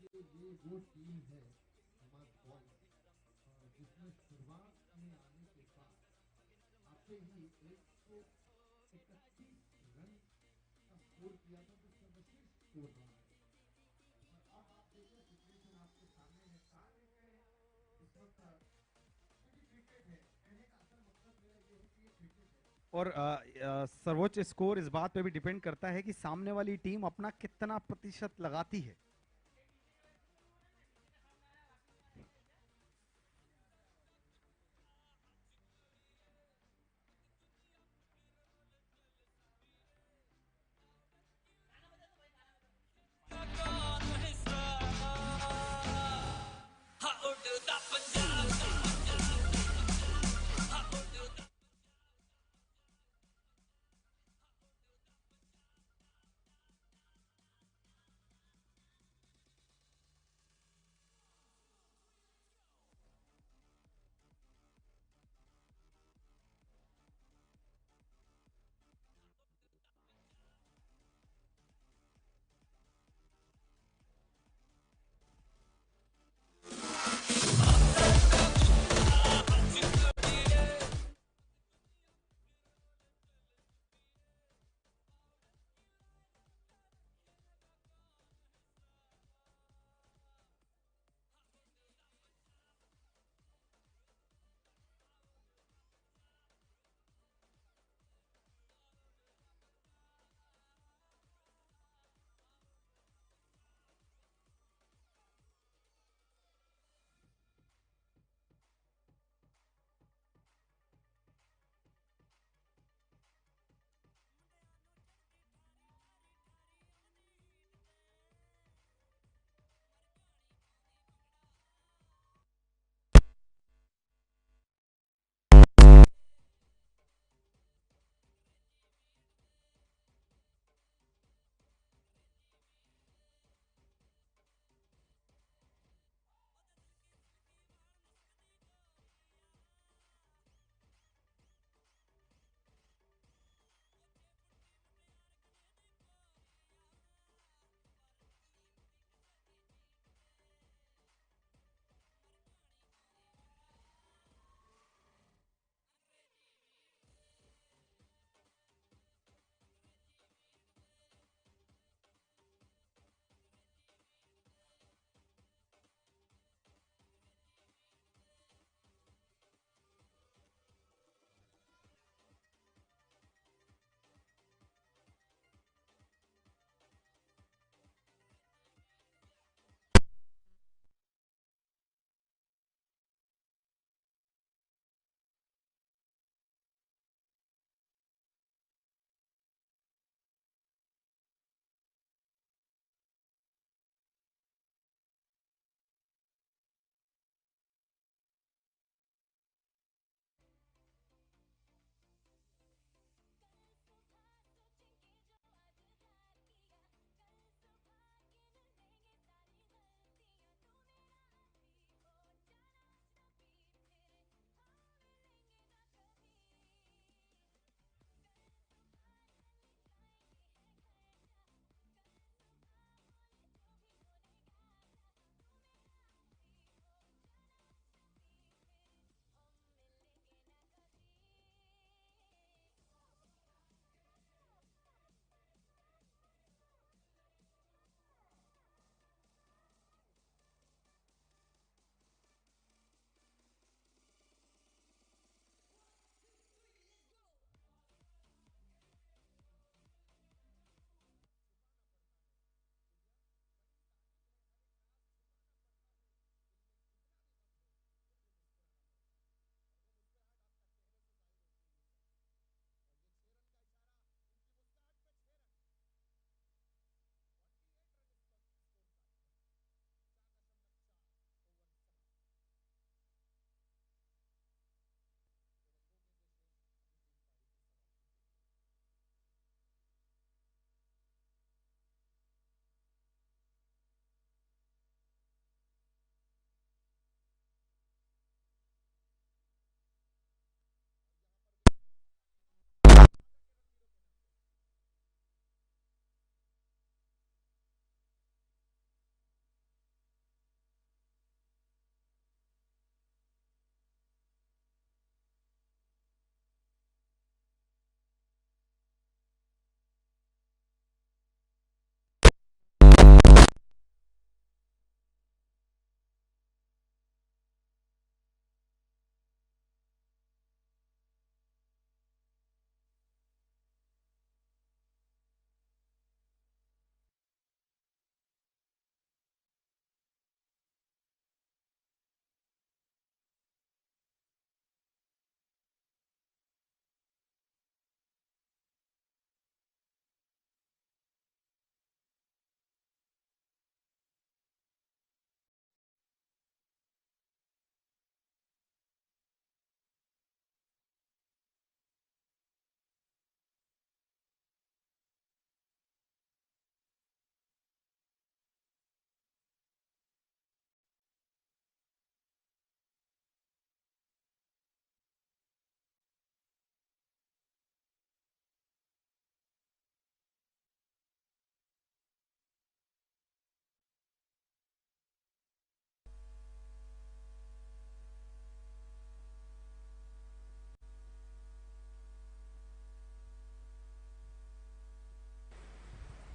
ये वो टीम है हमारे बॉयज, जिसने शुरुआत में आने के बाद आते ही 131 रन का स्कोर किया था, जो सर्वश्रेष्ठ स्कोर रहा है। और अब आप देखिए सिचुएशन आपके सामने है, सारे इस वक्त क्योंकि क्रिकेट है, कहने का असल मकसद मेरा ये है कि ये क्रिकेट है। और सर्वोच्च स्कोर इस बात पे भी डिपेंड करता है कि सामने वाली टीम अपना कितना प्रतिशत लगाती है।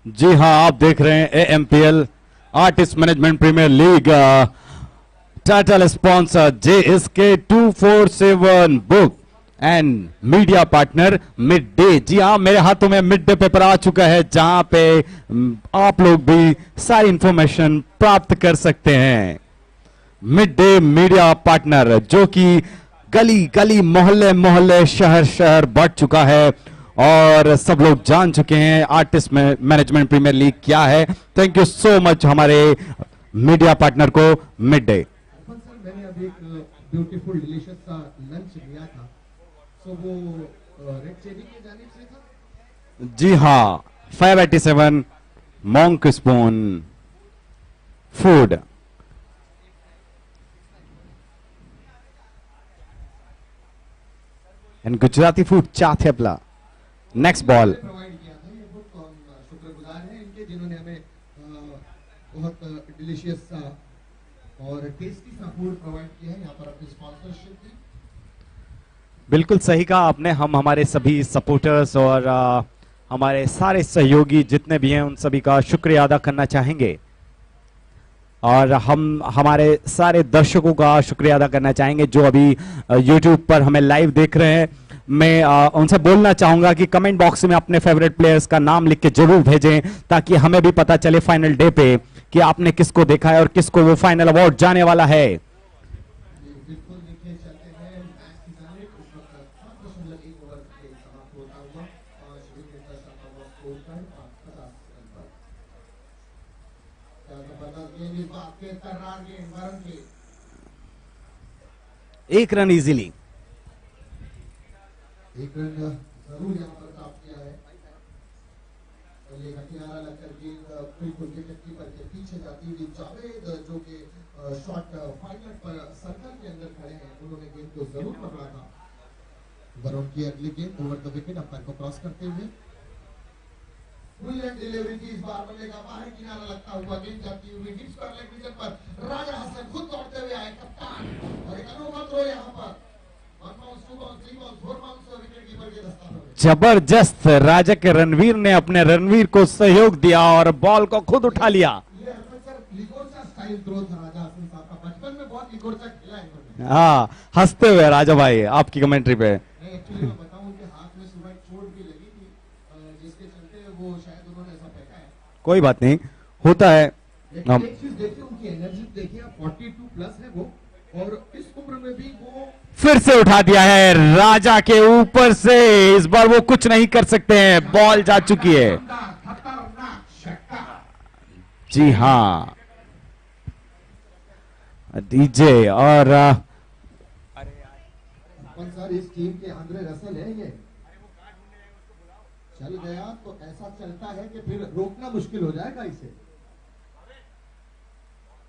जी हाँ, आप देख रहे हैं AMPL artist management premier league, title sponsor JSK 247 book and media partner mid day. जी हाँ, मेरे हाथों में मिड डे पेपर आ चुका है, जहां पे आप लोग भी सारी इंफॉर्मेशन प्राप्त कर सकते हैं। मिड डे मीडिया पार्टनर, जो कि गली गली मोहल्ले मोहल्ले शहर शहर बढ़ चुका है और सब लोग जान चुके हैं आर्टिस्ट मैनेजमेंट प्रीमियर लीग क्या है। थैंक यू सो मच हमारे मीडिया पार्टनर को, मिड डे। अर्पण सर, मैंने अभी एक ब्यूटीफुल डिलीशियस सा लंच लिया था, सो वो रेड चेरी की जानिब से था। जी हाँ, 587 monk spoon food and Gujarati food चा थेपला। Next ball. प्रोवाइड किया था ये बुक, हम शुक्रगुजार हैं इनके, जिन्होंने हमें बहुत डिलीशियस सा और टेस्टी सा फूड प्रोवाइड किया है यहाँ पर अपनी स्पॉन्सरशिप की। बिल्कुल सही कहा आपने। हम हमारे सभी सपोर्टर्स और हमारे सारे सहयोगी जितने भी हैं उन सभी का शुक्रिया अदा करना चाहेंगे, और हम हमारे सारे दर्शकों का शुक्रिया अदा करना चाहेंगे जो अभी YouTube पर हमें लाइव देख रहे हैं। मैं उनसे बोलना चाहूंगा कि कमेंट बॉक्स में अपने फेवरेट प्लेयर्स का नाम लिख के जरूर भेजें, ताकि हमें भी पता चले फाइनल डे पे कि आपने किसको देखा है और किसको वो फाइनल अवार्ड जाने वाला है। बिल्कुल, देखिए चलते हैं मैच की जानिब। इस वक्त 7.1 ओवर के समाप्त होता हुआ 5 विकेट का शानदार स्कोर पर 50 रन पर। क्या जबरदस्त गेंद इस बात के तर्रार गेंद वरुण की। एक रन इजीली। एक रन जरूर यहाँ पर प्राप्त किया है। और ये किनारा लगकर गेंद बिल्कुल विकेट कीपर के पीछे जाती हुई जावेद, जो कि शॉट फाइनल पर सर्कल के अंदर खड़े हैं, उन्होंने गेंद को जरूर पकड़ा था। वरुण की अगली गेंद ओवर द विकेट अंपायर को क्रॉस करते हुए ब्रिलियंट डिलीवरी की, इस बार बल्ले का बाहर किनारा लगता हुआ गेंद जाती हुई हिट्स पर लेग विकेट पर राजा हसन खुद दौड़ते हुए आए कप्तान, और एक अनोखा थ्रो यहाँ पर। जबरदस्त, राजा के रणवीर ने अपने रणवीर को सहयोग दिया और बॉल को खुद उठा लिया। ये सर लिगोरचा स्टाइल थ्रो था राजा हसन साहब का, बचपन में बहुत लिगोरचा खेला है इन्होंने। हाँ, हंसते हुए राजा भाई आपकी कमेंट्री पे। नहीं, एक्चुअली मैं बताऊं, उनके हाथ में सुबह चोट भी लगी थी, जिसके चलते वो शायद उन्होंने ऐसा फेंका है। कोई बात नहीं, होता है। लेकिन एक चीज देखिए, उनकी एनर्जी देखिए, 42 प्लस है वो, और इस उम्र में भी वो फिर से उठा दिया है राजा के ऊपर से। इस बार वो कुछ नहीं कर सकते हैं, बॉल जा चुकी है। खतरनाक छक्का। जी हाँ, डीजे और अपन सर, इस टीम के आंद्रे रसल है ये, चल गया तो ऐसा चलता है कि फिर रोकना मुश्किल हो जाएगा इसे।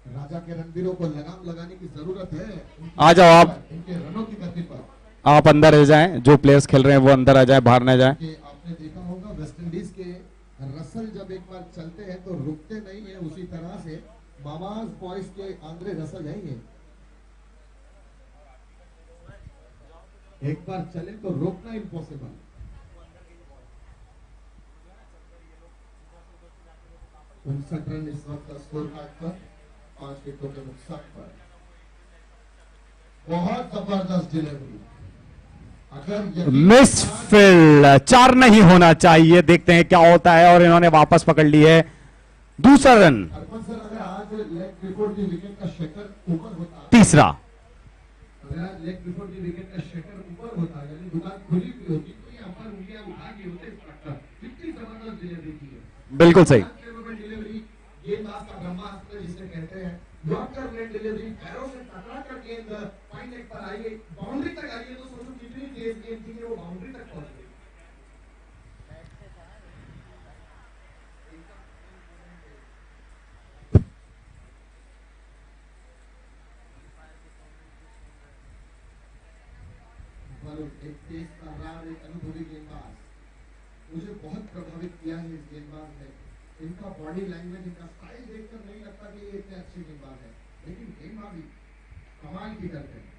राजा के रणवीरों को लगाम लगाने की जरूरत है। आ जाओ आप, इनके रनों की गति पर आप अंदर आ जाएं, जो प्लेयर्स खेल रहे हैं वो अंदर आ जाएं, बाहर ना जाएं। आपने देखा होगा वेस्ट इंडीज के रसल जब एक बार चलते हैं तो रुकते नहीं है, उसी तरह से मामाज बॉयज के आंद्रे रसल है ये, एक बार चले तो रोकना इम्पॉसिबल। उनसठ रन इस वक्त स्कोर कार्ड पर, 5 विकेटों के नुकसान पर। बहुत जबरदस्त डिलीवरी, अगर मिस फील्ड, 4 नहीं होना चाहिए। देखते हैं क्या होता है, और इन्होंने वापस पकड़ ली है दूसरा रन। अर्पण सर, अगर आज लेग बिफोर द विकेट का शेकर ऊपर होता, तीसरा। अगर आज लेग बिफोर द विकेट का शेकर ऊपर होता, यानी दुकान खुली हुई होती, तो ये अंपायर उंगलियां उठा के होते इस पर। कितनी जबरदस्त डिलीवरी की है। बिल्कुल सही। डिलीवरी, गेंदबाज का ब्रह्मास्त्र जिसे कहते हैं, यॉर्कर नेट डिलीवरी, पैरों से टकरा कर गेंद फाइन नेट पर आई, बाउंड्री तक आई है, तो सोचो कितनी तेज गेंद थी कि वो बाउंड्री तक पहुंच गई। एक तेज तर्रार, एक अनुभवी गेंदबाज, मुझे बहुत प्रभावित किया है इस गेंदबाज ने। इनका बॉडी लैंग्वेज, इनका स्टाइल देखकर नहीं लगता कि ये इतने अच्छे गेंदबाज है, लेकिन गेंदबाजी कमाल की करते हैं।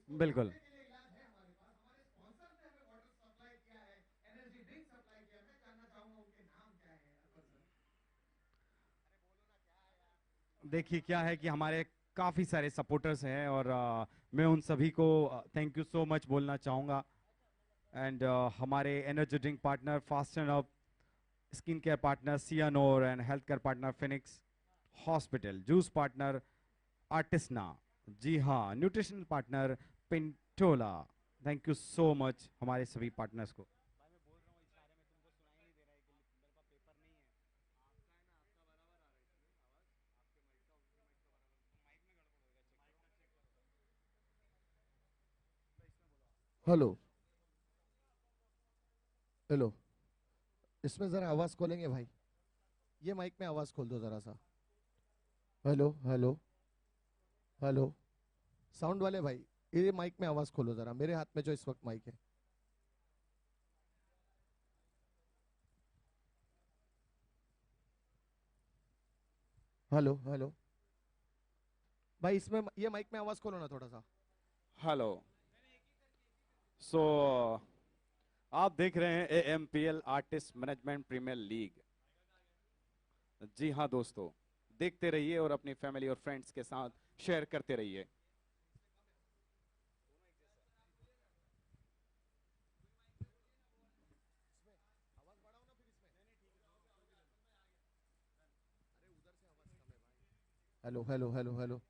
बिल्कुल। के लिए इलाज है हमारे पास, हमारे स्पॉन्सर ने हमें वाटर सप्लाई किया है, एनर्जी ड्रिंक सप्लाई किया है। मैं जानना चाहूंगा उनके नाम क्या है अकबर सर। देखिए क्या है कि हमारे काफ़ी सारे सपोर्टर्स हैं और मैं उन सभी को थैंक यू सो मच बोलना चाहूँगा। एंड हमारे energy drink partner fast and up, skin care partner सियानोर and health care partner Phoenix hospital, juice partner आर्टिस्ना, जी हाँ, nutritional partner Pintola. Thank you so much हमारे सभी पार्टनर्स को। हेलो हेलो, इसमें जरा आवाज खोलेंगे भाई, ये माइक में आवाज खोल दो जरा सा। हेलो हेलो हेलो, साउंड वाले भाई, ये माइक में आवाज खोलो जरा, मेरे हाथ में जो इस वक्त माइक है। हेलो हेलो भाई, इसमें ये माइक में आवाज खोलो ना थोड़ा सा। हेलो। सो आप देख रहे हैं AMPL artist management premier league. जी हाँ दोस्तों, देखते रहिए और अपनी फैमिली और फ्रेंड्स के साथ शेयर करते रहिए। हेलो हेलो हेलो हेलो,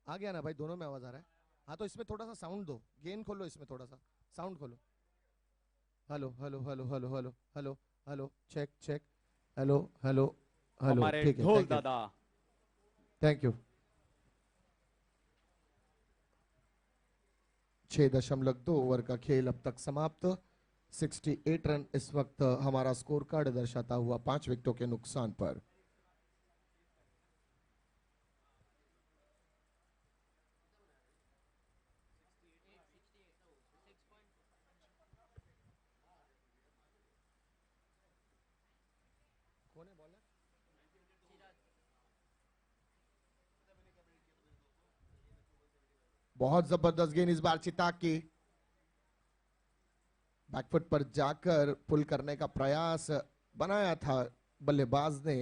आ गया ना भाई, दोनों में आवाज आ रहा है। हाँ तो इसमें थोड़ा सा साउंड दो, गेन खोलो, इसमें थोड़ा सा साउंड खोलो। Hello hello hello hello hello hello hello, check check, hello hello hello, हमारे ठीक है, ढोल थैंक यू दादा। Thank you. 6.2 ओवर का खेल अब तक समाप्त। 68 रन इस वक्त हमारा स्कोर कार्ड दर्शाता हुआ 5 विकेटों के नुकसान पर। बहुत जबरदस्त गेंद इस बार चिताक की, बैकफुट पर जाकर पुल करने का प्रयास बनाया था बल्लेबाज ने।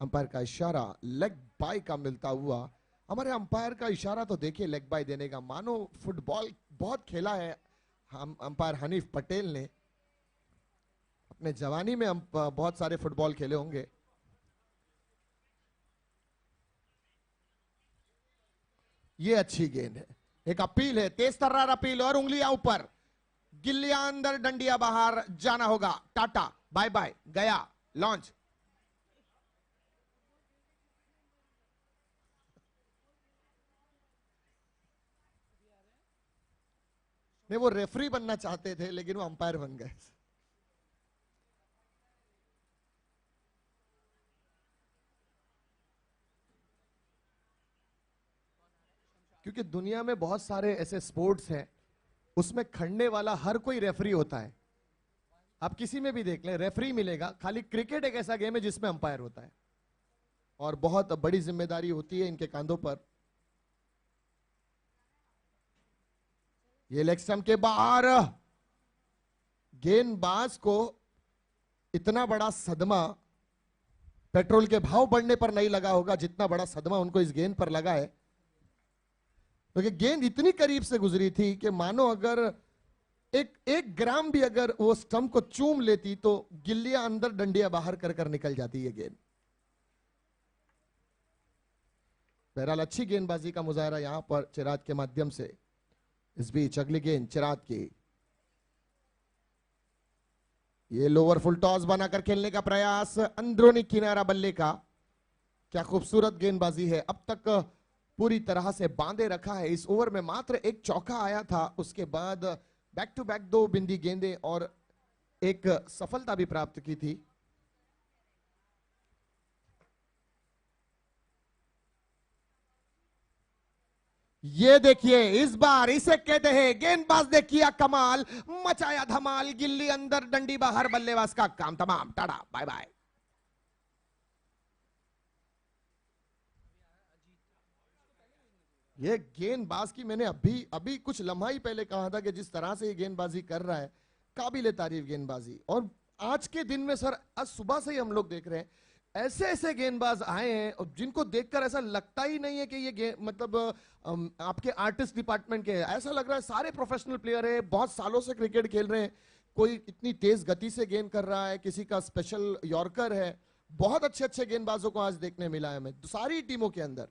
अंपायर का इशारा लेग बाय का मिलता हुआ। हमारे अंपायर का इशारा तो देखिए लेग बाय देने का, मानो फुटबॉल बहुत खेला है हम अंपायर हनीफ पटेल ने अपने जवानी में। बहुत सारे फुटबॉल खेले होंगे। ये अच्छी गेंद है, एक अपील है, तेज तर्रार अपील, और उंगलियां ऊपर, गिल्लियां अंदर, डंडिया बाहर, जाना होगा। टाटा बाय बाय, गया लॉन्च। नहीं, वो रेफरी बनना चाहते थे लेकिन वो अंपायर बन गए। क्योंकि दुनिया में बहुत सारे ऐसे स्पोर्ट्स हैं उसमें खड़ने वाला हर कोई रेफरी होता है। आप किसी में भी देख लें रेफरी मिलेगा, खाली क्रिकेट एक ऐसा गेम है जिसमें अंपायर होता है और बहुत बड़ी जिम्मेदारी होती है इनके कांधों पर। ये लेग स्टंप के बाहर, गेंदबाज को इतना बड़ा सदमा पेट्रोल के भाव बढ़ने पर नहीं लगा होगा जितना बड़ा सदमा उनको इस गेंद पर लगा है। क्योंकि गेंद इतनी करीब से गुजरी थी कि मानो अगर एक ग्राम भी अगर वो स्टंप को चूम लेती तो गिल्लियां अंदर डंडियां बाहर कर कर निकल जाती है गेंद। बहरहाल अच्छी गेंदबाजी का मुजाहरा यहां पर चिराग के माध्यम से। इस बीच अगली गेंद चिराग की, ये लोअर फुल टॉस बनाकर खेलने का प्रयास, अंदरूनी किनारा बल्ले का। क्या खूबसूरत गेंदबाजी है, अब तक पूरी तरह से बांधे रखा है। इस ओवर में मात्र एक चौका आया था, उसके बाद बैक टू बैक 2 बिंदी गेंदें और एक सफलता भी प्राप्त की थी। ये देखिए इस बार इसे कहते हैं गेंदबाज ने किया कमाल, मचाया धमाल, गिल्ली अंदर डंडी बाहर, बल्लेबाज का काम तमाम। Tata bye bye. ये गेंदबाज की मैंने अभी अभी कुछ लम्हा ही पहले कहा था कि जिस तरह से ये गेंदबाजी कर रहा है, काबिले तारीफ गेंदबाजी। और आज के दिन में सर, आज सुबह से ही हम लोग देख रहे हैं ऐसे ऐसे गेंदबाज आए हैं और जिनको देखकर ऐसा लगता ही नहीं है कि ये मतलब आपके आर्टिस्ट डिपार्टमेंट के हैं। ऐसा लग रहा है सारे प्रोफेशनल प्लेयर है, बहुत सालों से क्रिकेट खेल रहे हैं। कोई इतनी तेज गति से गेंद कर रहा है, किसी का स्पेशल यॉर्कर है। बहुत अच्छे अच्छे गेंदबाजों को आज देखने मिला है हमें सारी टीमों के अंदर।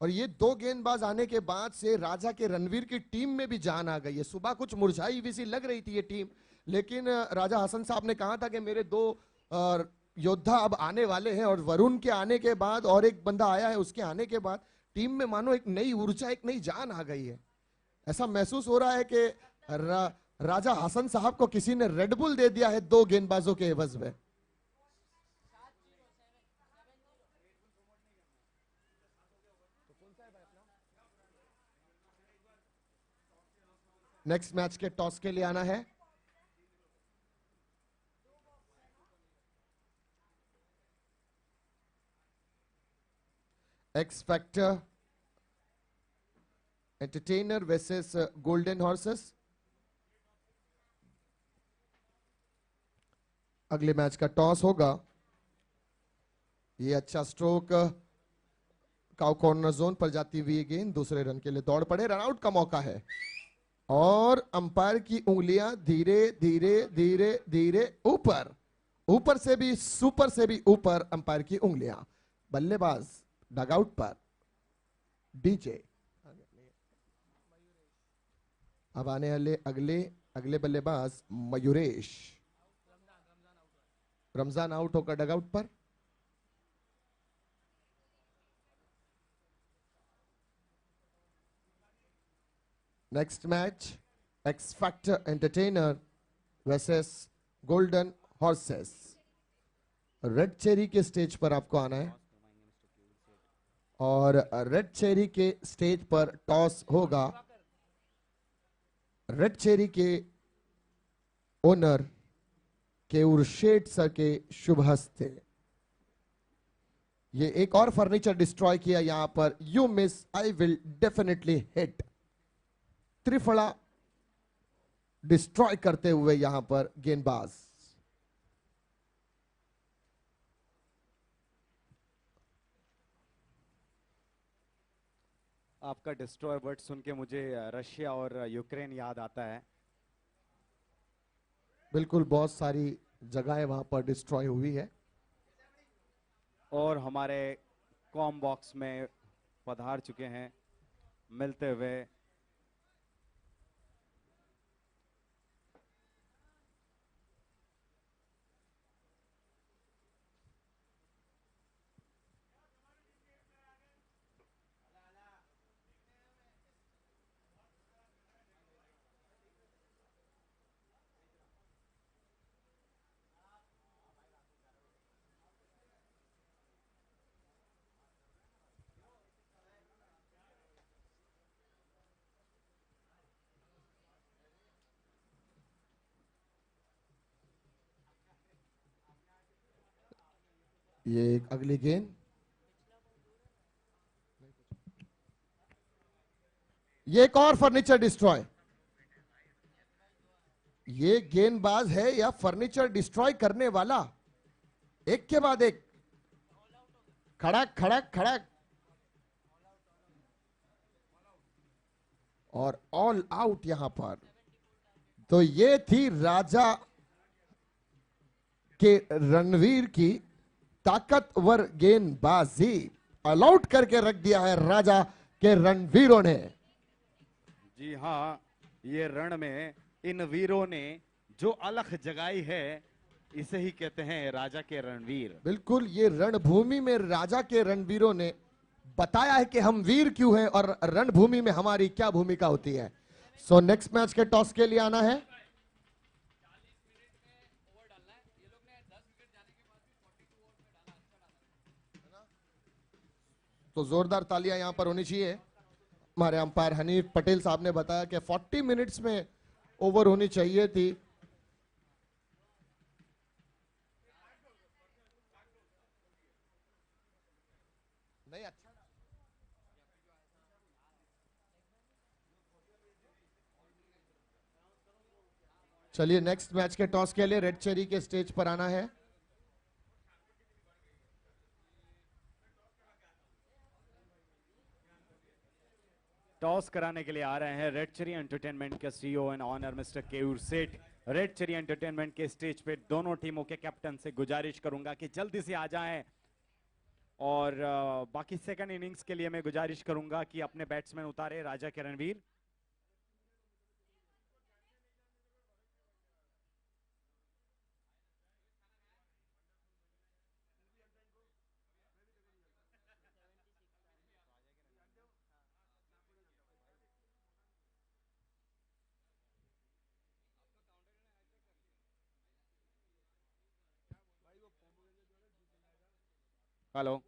और ये दो गेंदबाज आने के बाद से राजा के रणवीर की टीम में भी जान आ गई है। सुबह कुछ मुरझाई हुई सी लग रही थी ये टीम, लेकिन राजा हसन साहब ने कहा था कि मेरे दो योद्धा अब आने वाले हैं, और वरुण के आने के बाद और एक बंदा आया है, उसके आने के बाद टीम में मानो एक नई ऊर्जा, एक नई जान आ गई है। ऐसा महसूस हो रहा है कि राजा हसन साहब को किसी ने रेड बुल दे दिया है दो गेंदबाजों के एवज में। नेक्स्ट मैच के टॉस के लिए आना है x factor entertainer versus golden horses. अगले मैच का टॉस होगा। ये अच्छा स्ट्रोक, काउ कॉर्नर जोन पर जाती हुई गेंद दूसरे रन के लिए दौड़ पड़े, रन आउट का मौका है। और अंपायर की उंगलियां धीरे धीरे धीरे धीरे ऊपर, ऊपर से भी सुपर से भी ऊपर अंपायर की उंगलियां। बल्लेबाज डगआउट पर डीजे। अब आने वाले अगले अगले बल्लेबाज मयूरेश। रमजान आउट होकर डगआउट पर। Next match x factor entertainer versus golden horses. Red cherry के स्टेज पर आपको आना है और रेड चेरी के स्टेज पर टॉस होगा। रेड चेरी के ओनर केयूर शेठ सर के शुभ हस्ते। ये एक और फर्नीचर डिस्ट्रॉय किया यहां पर। You miss I will definitely hit. Triphala destroy करते हुए यहां पर गेंदबाज। आपका डिस्ट्रॉय वर्ड सुन के मुझे रशिया और यूक्रेन याद आता है। बिल्कुल, बहुत सारी जगहें वहां पर डिस्ट्रॉय हुई है। और हमारे कॉम बॉक्स में पधार चुके हैं मिलते हुए ये एक अगली गेंद, ये एक और फर्नीचर डिस्ट्रॉय। ये गेंदबाज है या फर्नीचर डिस्ट्रॉय करने वाला? एक के बाद एक, खड़क खड़क खड़क, और ऑल आउट यहां पर। तो ये थी राजा के रणवीर की ताकतवर गेंदबाजी। ऑल आउट करके रख दिया है राजा के रणवीरों ने। जी हाँ, ये रण में इन वीरों ने जो अलख जगाई है इसे ही कहते हैं राजा के रणवीर। बिल्कुल, ये रणभूमि में राजा के रणवीरों ने बताया है कि हम वीर क्यों हैं और रणभूमि में हमारी क्या भूमिका होती है। सो नेक्स्ट मैच के टॉस के लिए आना है। तो जोरदार तालियां यहां पर होनी चाहिए। हमारे अंपायर हनीफ पटेल साहब ने बताया कि 40 मिनट्स में ओवर होनी चाहिए थी। नहीं, अच्छा चलिए नेक्स्ट मैच के टॉस के लिए रेड चेरी के स्टेज पर आना है। टॉस कराने के लिए आ रहे हैं रेड चेरी एंटरटेनमेंट के CEO and honour mister Keyur सेठ। रेड चेरी एंटरटेनमेंट के स्टेज पे दोनों टीमों के कैप्टन से गुजारिश करूंगा कि जल्दी से आ जाएं और बाकी सेकंड इनिंग्स के लिए मैं गुजारिश करूंगा कि अपने बैट्समैन उतारे राजा के Ranveer. Hello,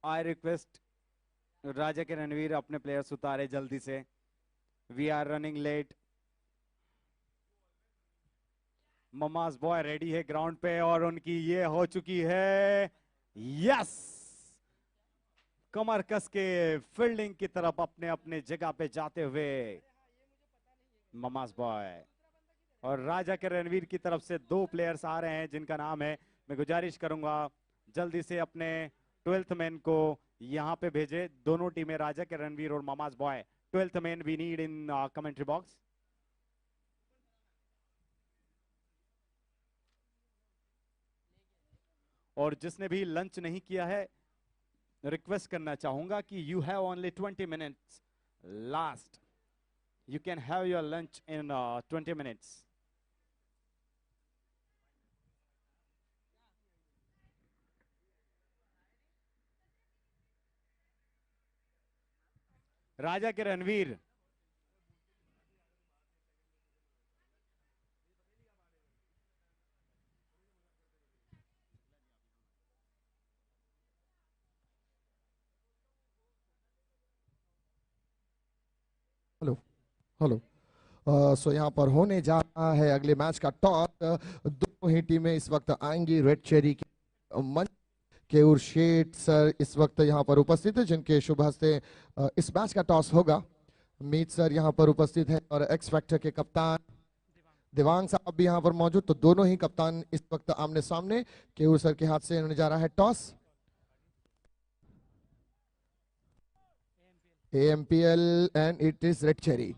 I request Raja के रणवीर अपने प्लेयर्स उतारे जल्दी से। We are running late. Mama's boy ready है ग्राउंड पे और उनकी ये हो चुकी है यस, कमर कस के फील्डिंग की तरफ अपने अपने जगह पे जाते हुए ममाज बॉय और राजा के रणवीर की तरफ से दो प्लेयर्स आ रहे हैं जिनका नाम है, मैं गुजारिश करूंगा जल्दी से अपने 12th मैन को यहां पे भेजे। दोनों टीमें राजा के रणवीर और mama's boy. 12th man we need in commentary box. और जिसने भी लंच नहीं किया है रिक्वेस्ट करना चाहूंगा कि you have only 20 minutes last, you can have your lunch in 20 minutes. Raja के रणवीर हेलो हेलो। सो यहाँ पर होने जा रहा है अगले मैच का टॉस। दोनों ही टीमें इस वक्त आएंगी। रेड चेरी की मंच केयूर शेठ सर इस वक्त यहाँ पर उपस्थित है जिनके शुभ हस्ते इस मैच का टॉस होगा। मीत सर यहाँ पर उपस्थित है और एक्स फैक्टर के कप्तान दिवांग साहब भी यहाँ पर मौजूद। तो दोनों ही कप्तान इस वक्त आमने सामने। केयूर सर के हाथ से होने जा रहा है toss. AMPL and it is red cherry.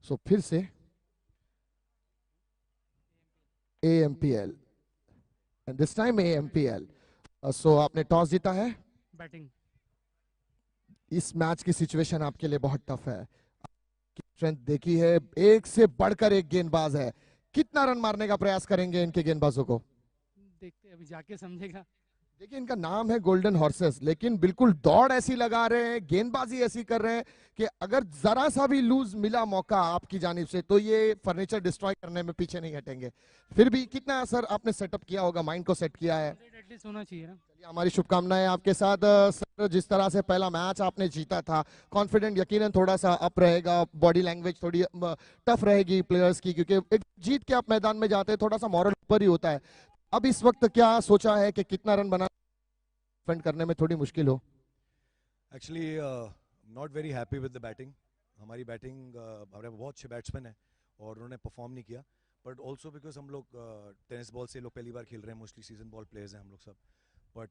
So फिर से AMPL and this time AMPL. So आपने टॉस जीता है। बैटिंग इस मैच की सिचुएशन आपके लिए बहुत टफ है। स्ट्रेंथ देखी है, एक से बढ़कर एक गेंदबाज है। कितना रन मारने का प्रयास करेंगे इनके गेंदबाजों को, देखते अभी जाके समझेगा। देखिए इनका नाम है गोल्डन हॉर्सेस, लेकिन बिल्कुल दौड़ ऐसी लगा रहे हैं, गेंदबाजी ऐसी कर रहे हैं कि अगर जरा सा भी लूज मिला मौका आपकी जानिब से तो ये फर्नीचर डिस्ट्रॉय करने में पीछे नहीं हटेंगे। फिर भी कितना असर आपने सेटअप किया होगा, माइंड को सेट किया है। एटलीस्ट होना चाहिए ना। चलिए हमारी शुभकामनाएं आपके साथ। सर जिस तरह से पहला मैच आपने जीता था, कॉन्फिडेंट यकीनन थोड़ा सा अप रहेगा, बॉडी लैंग्वेज थोड़ी टफ रहेगी प्लेयर्स की, क्योंकि एक जीत के आप मैदान में जाते हैं थोड़ा सा मॉरल ऊपर ही होता है। अब इस वक्त क्या सोचा है कि कितना रन बना डिफेंड करने में थोड़ी मुश्किल हो? Actually not very happy with the batting. हमारी बैटिंग हमारे बहुत अच्छे बैट्समैन हैं और उन्होंने परफॉर्म नहीं किया, बट ऑल्सो बिकॉज हम लोग टेनिस बॉल से लोग पहली बार खेल रहे हैं, मोस्टली सीजन बॉल प्लेयर्स हैं हम लोग सब। बट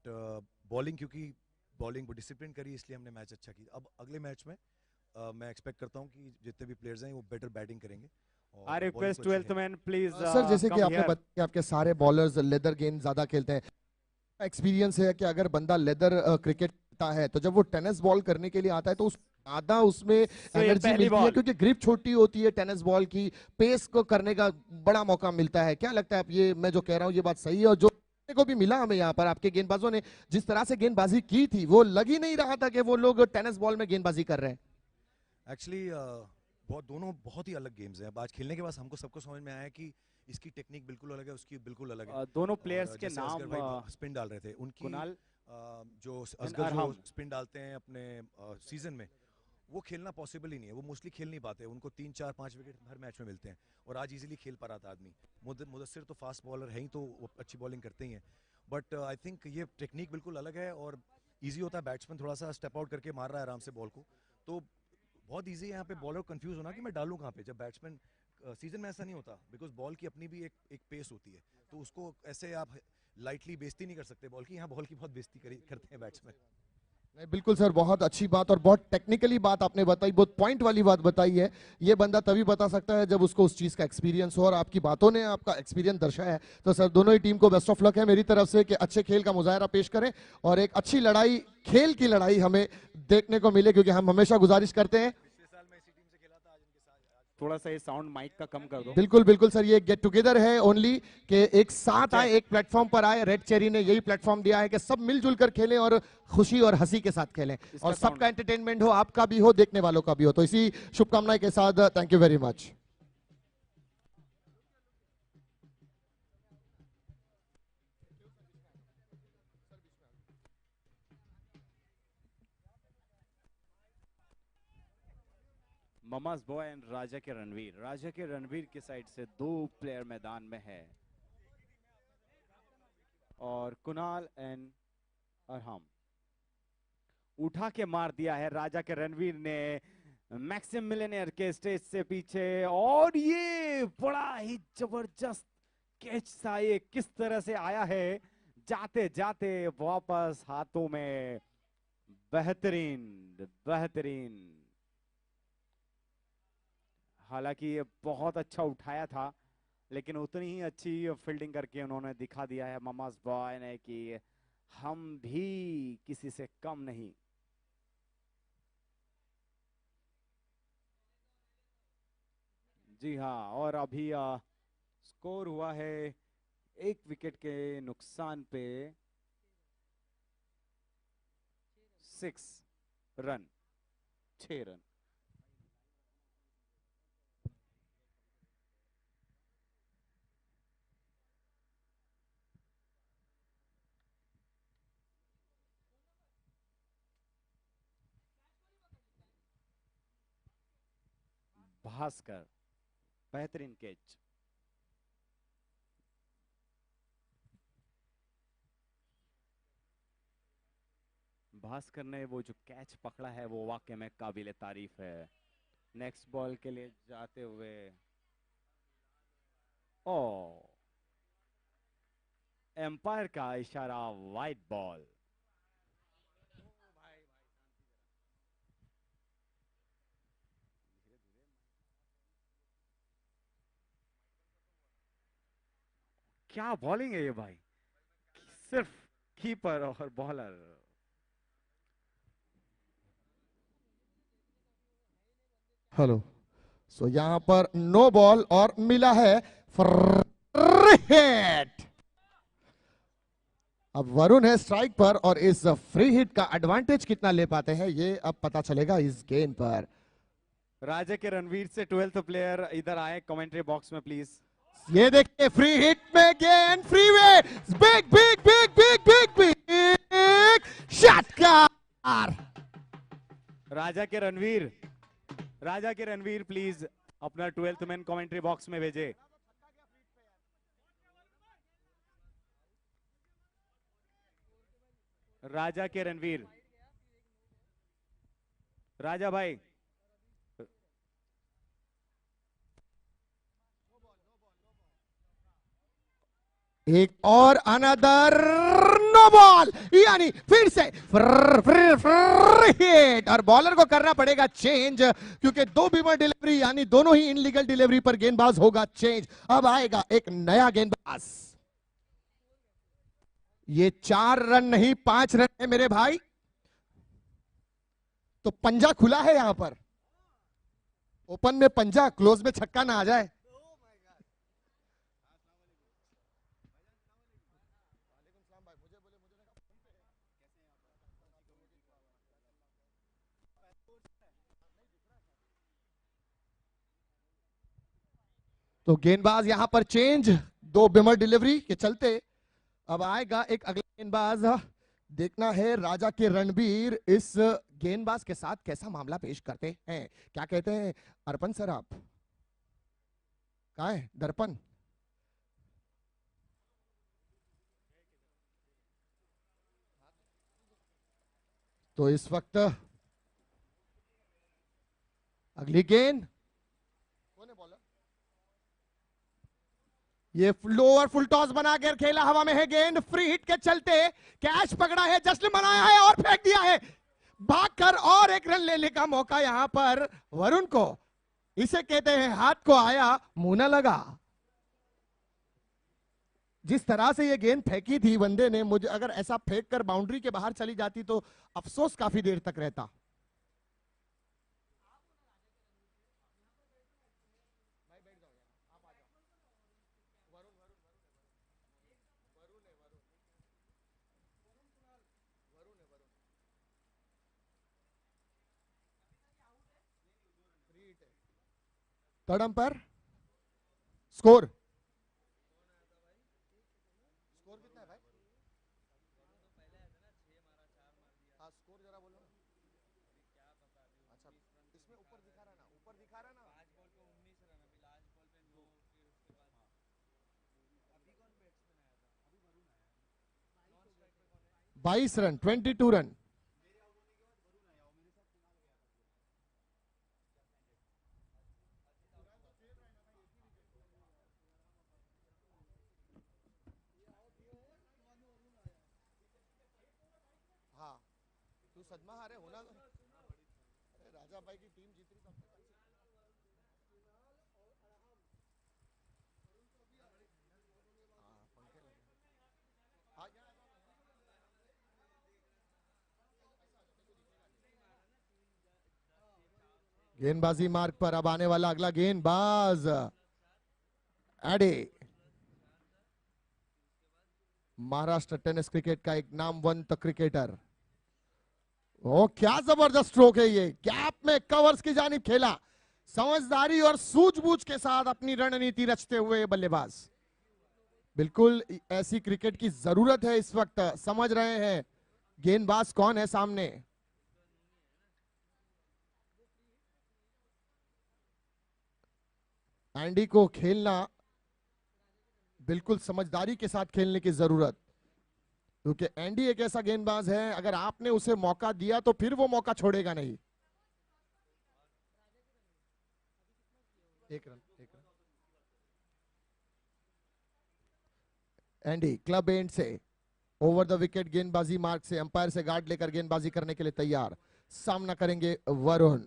बॉलिंग क्योंकि बॉलिंग को डिसिप्लिन करी इसलिए हमने मैच अच्छा किया। अब अगले मैच में मैं एक्सपेक्ट करता हूँ कि जितने भी प्लेयर्स हैं वो बेटर बैटिंग करेंगे। I request 12th man please sir जैसे कि come आपने here. बताया कि आपके सारे बॉलर्स लेदर गेंद ज्यादा खेलते हैं, एक्सपीरियंस है कि अगर बंदा लेदर क्रिकेट खेलता है तो जब वो टेनिस बॉल करने के लिए आता है तो ज्यादा उसमें ये एनर्जी पहली मिलती है, बॉल। क्योंकि ग्रिप छोटी होती है टेनिस बॉल की, पेस को करने का बड़ा मौका मिलता है। क्या लगता है आप, ये मैं जो कह रहा हूँ ये बात सही है? और जो देखने को भी मिला हमें यहाँ पर आपके गेंदबाजों ने जिस तरह से गेंदबाजी की थी, वो लग ही नहीं रहा था कि वो लोग टेनिस बॉल में गेंदबाजी कर रहे हैं। एक्चुअली बहुत दोनों बहुत ही अलग गेम्स हैं। अब आज खेलने के बाद हमको सबको समझ में आया कि इसकी टेक्निक बिल्कुल अलग है, उसकी बिल्कुल अलग है। दोनों और प्लेयर्स के जैसे असगर नाम भाई स्पिन डाल रहे थे, उनकी कुणाल जो एंड असगर जो अरहम। स्पिन डालते हैं अपने सीजन में, वो खेलना पॉसिबल ही नहीं है। वो मोस्टली खेल नहीं पाते, उनको 3 4 5 विकेट हर मैच में मिलते हैं, और आज इजीली खेल पा रहा था आदमी। मुदस्सिर तो फास्ट बॉलर है ही, तो वो अच्छी बॉलिंग करते ही हैं, बट आई थिंक ये टेक्निक बिल्कुल अलग है। और ईजी होता है, बैट्समैन थोड़ा सा स्टेप आउट करके मार रहा है आराम से बॉल को, तो बहुत ईजी है यहाँ पे बॉलर कंफ्यूज होना कि मैं डालूं कहाँ पे। जब बैट्समैन सीजन में ऐसा नहीं होता, बिकॉज बॉल की अपनी भी एक पेस होती है, तो उसको ऐसे आप लाइटली बेइज्जती नहीं कर सकते बॉल की। यहाँ बॉल की बहुत बेइज्जती करते हैं बैट्समैन। नहीं, बिल्कुल सर, बहुत अच्छी बात और बहुत टेक्निकली बात आपने बताई, बहुत पॉइंट वाली बात बताई है। ये बंदा तभी बता सकता है जब उसको उस चीज का एक्सपीरियंस हो, और आपकी बातों ने आपका एक्सपीरियंस दर्शाया है। तो सर, दोनों ही टीम को बेस्ट ऑफ लक है मेरी तरफ से कि अच्छे खेल का मुजाहरा पेश करें और एक अच्छी लड़ाई, खेल की लड़ाई हमें देखने को मिले, क्योंकि हम हमेशा गुजारिश करते हैं। पिछले साल मैं इसी टीम से खेला था, आज इनके साथ। थोड़ा सा ये साउंड माइक का कम कर दो। बिल्कुल बिल्कुल सर, ये गेट टुगेदर है ओनली, कि एक साथ आए, एक प्लेटफॉर्म पर आए। रेड चेरी ने यही प्लेटफॉर्म दिया है कि सब मिलजुल कर खेलें और खुशी और हंसी के साथ खेलें, और सबका एंटरटेनमेंट हो, आपका भी हो, देखने वालों का भी हो। तो इसी शुभकामनाएं के साथ thank you very much. Mama's boy and Raja के रणवीर। राजा के रणवीर की साइड से 2 प्लेयर मैदान में है, और कुणाल एंड अरहम। उठा के मार दिया है राजा के रणवीर ने मैक्सिम मिलेनियर के स्टेज से पीछे, और ये बड़ा ही जबरदस्त कैच था। ये किस तरह से आया है, जाते जाते वापस हाथों में। बेहतरीन बेहतरीन। हालांकि ये बहुत अच्छा उठाया था, लेकिन उतनी ही अच्छी फील्डिंग करके उन्होंने दिखा दिया है ममाज बॉय ने कि हम भी किसी से कम नहीं। जी हाँ, और अभी स्कोर हुआ है 1 विकेट के नुकसान पे 6 रन, 6 रन। भास्कर बेहतरीन कैच। भास्कर ने वो जो कैच पकड़ा है वो वाकई में काबिले तारीफ है। नेक्स्ट बॉल के लिए जाते हुए, ओ एम्पायर का इशारा, वाइड बॉल। क्या बॉलिंग है ये भाई, सिर्फ कीपर और बॉलर। हेलो। सो यहां पर नो बॉल और मिला है फ्री हिट। अब वरुण है स्ट्राइक पर, और इस फ्री हिट का एडवांटेज कितना ले पाते हैं ये अब पता चलेगा इस गेंद पर। राजा के रणवीर से 12th प्लेयर इधर आए कमेंट्री बॉक्स में प्लीज। ये देखिए, फ्री हिट में गेंद, free way, big big big big big big षटकार। राजा के रणवीर, राजा के रणवीर प्लीज अपना 12th मैन कमेंट्री बॉक्स में भेजे। राजा के रणवीर, राजा भाई। एक और अनदर नो बॉल, यानी फिर से हिट, और बॉलर को करना पड़ेगा चेंज, क्योंकि 2 बीमर डिलीवरी यानी दोनों ही इनलीगल डिलीवरी पर गेंदबाज होगा चेंज। अब आएगा एक नया गेंदबाज। ये 4 रन नहीं 5 रन है मेरे भाई, तो पंजा खुला है यहां पर। ओपन में पंजा, क्लोज में छक्का ना आ जाए। तो गेंदबाज यहां पर चेंज, दो बिमर डिलीवरी के चलते अब आएगा एक अगला गेंदबाज। देखना है राजा के रणबीर इस गेंदबाज के साथ कैसा मामला पेश करते हैं। क्या कहते हैं अर्पण सर, आप कहा है दर्पण? तो इस वक्त अगली गेंद, कौन है बॉलर? ये लोअर फुल टॉस बनाकर खेला, हवा में है गेंद, फ्री हिट के चलते कैच पकड़ा है, जश्न मनाया है और फेंक दिया है भागकर, और एक रन लेने का मौका यहां पर वरुण को। इसे कहते हैं हाथ को आया मुंह न लगा। जिस तरह से ये गेंद फेंकी थी बंदे ने, मुझे अगर ऐसा फेंक कर बाउंड्री के बाहर चली जाती तो अफसोस काफी देर तक रहता। थर्ड अंपायर स्कोर, स्कोर कितना है भाई? हाँ स्कोर जरा बोलो ना। अच्छा इसमें ऊपर दिखा रहा ना, ऊपर दिखा रहा ना। 22 रन, 22 रन। हाँ तू सदमा हारे होना। अरे राजा भाई की टीम जीत रही तो अपने हाँ, पंखे लगे। हाँ, गेंदबाजी मार्ग पर अब आने वाला अगला गेंदबाज एडे, महाराष्ट्र टेनिस क्रिकेट का एक नामवंत क्रिकेटर। ओ क्या जबरदस्त स्ट्रोक है ये, गैप में कवर्स की जानिब खेला, समझदारी और सूझबूझ के साथ अपनी रणनीति रचते हुए बल्लेबाज। बिल्कुल ऐसी क्रिकेट की जरूरत है इस वक्त, समझ रहे हैं गेंदबाज कौन है सामने। एंडी को खेलना, बिल्कुल समझदारी के साथ खेलने की जरूरत, क्योंकि एंडी एक ऐसा गेंदबाज है अगर आपने उसे मौका दिया तो फिर वो मौका छोड़ेगा नहीं। एक रन, एक रन। एंडी क्लब एंड से ओवर द विकेट गेंदबाजी मार्क से अंपायर से गार्ड लेकर गेंदबाजी करने के लिए तैयार, सामना करेंगे वरुण।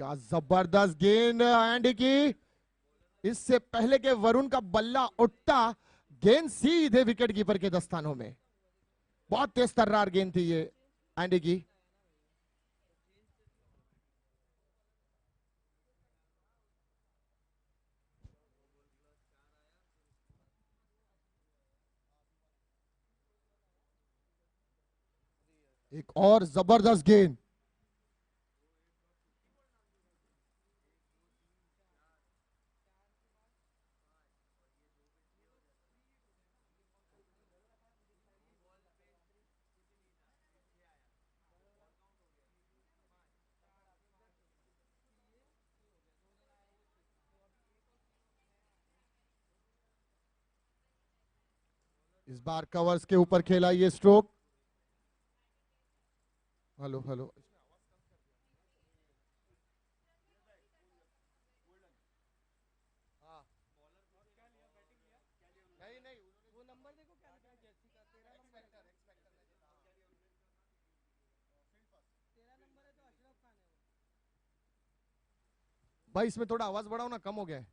क्या जबरदस्त गेंद एंडी की, इससे पहले के वरुण का बल्ला उठता, गेंद सीधे विकेट कीपर के दस्तानों में। बहुत तेज तर्रार गेंद थी ये एंडी की। एक और जबरदस्त गेंद, इस बार कवर्स के ऊपर खेला ये स्ट्रोक। हेलो हेलो, नहीं नहीं वो नंबर देखो क्या लिखा है जर्सी का, 13 नंबर है, तो अशरफ खान है भाई। इसमें थोड़ा आवाज बढ़ाओ ना, कम हो गया है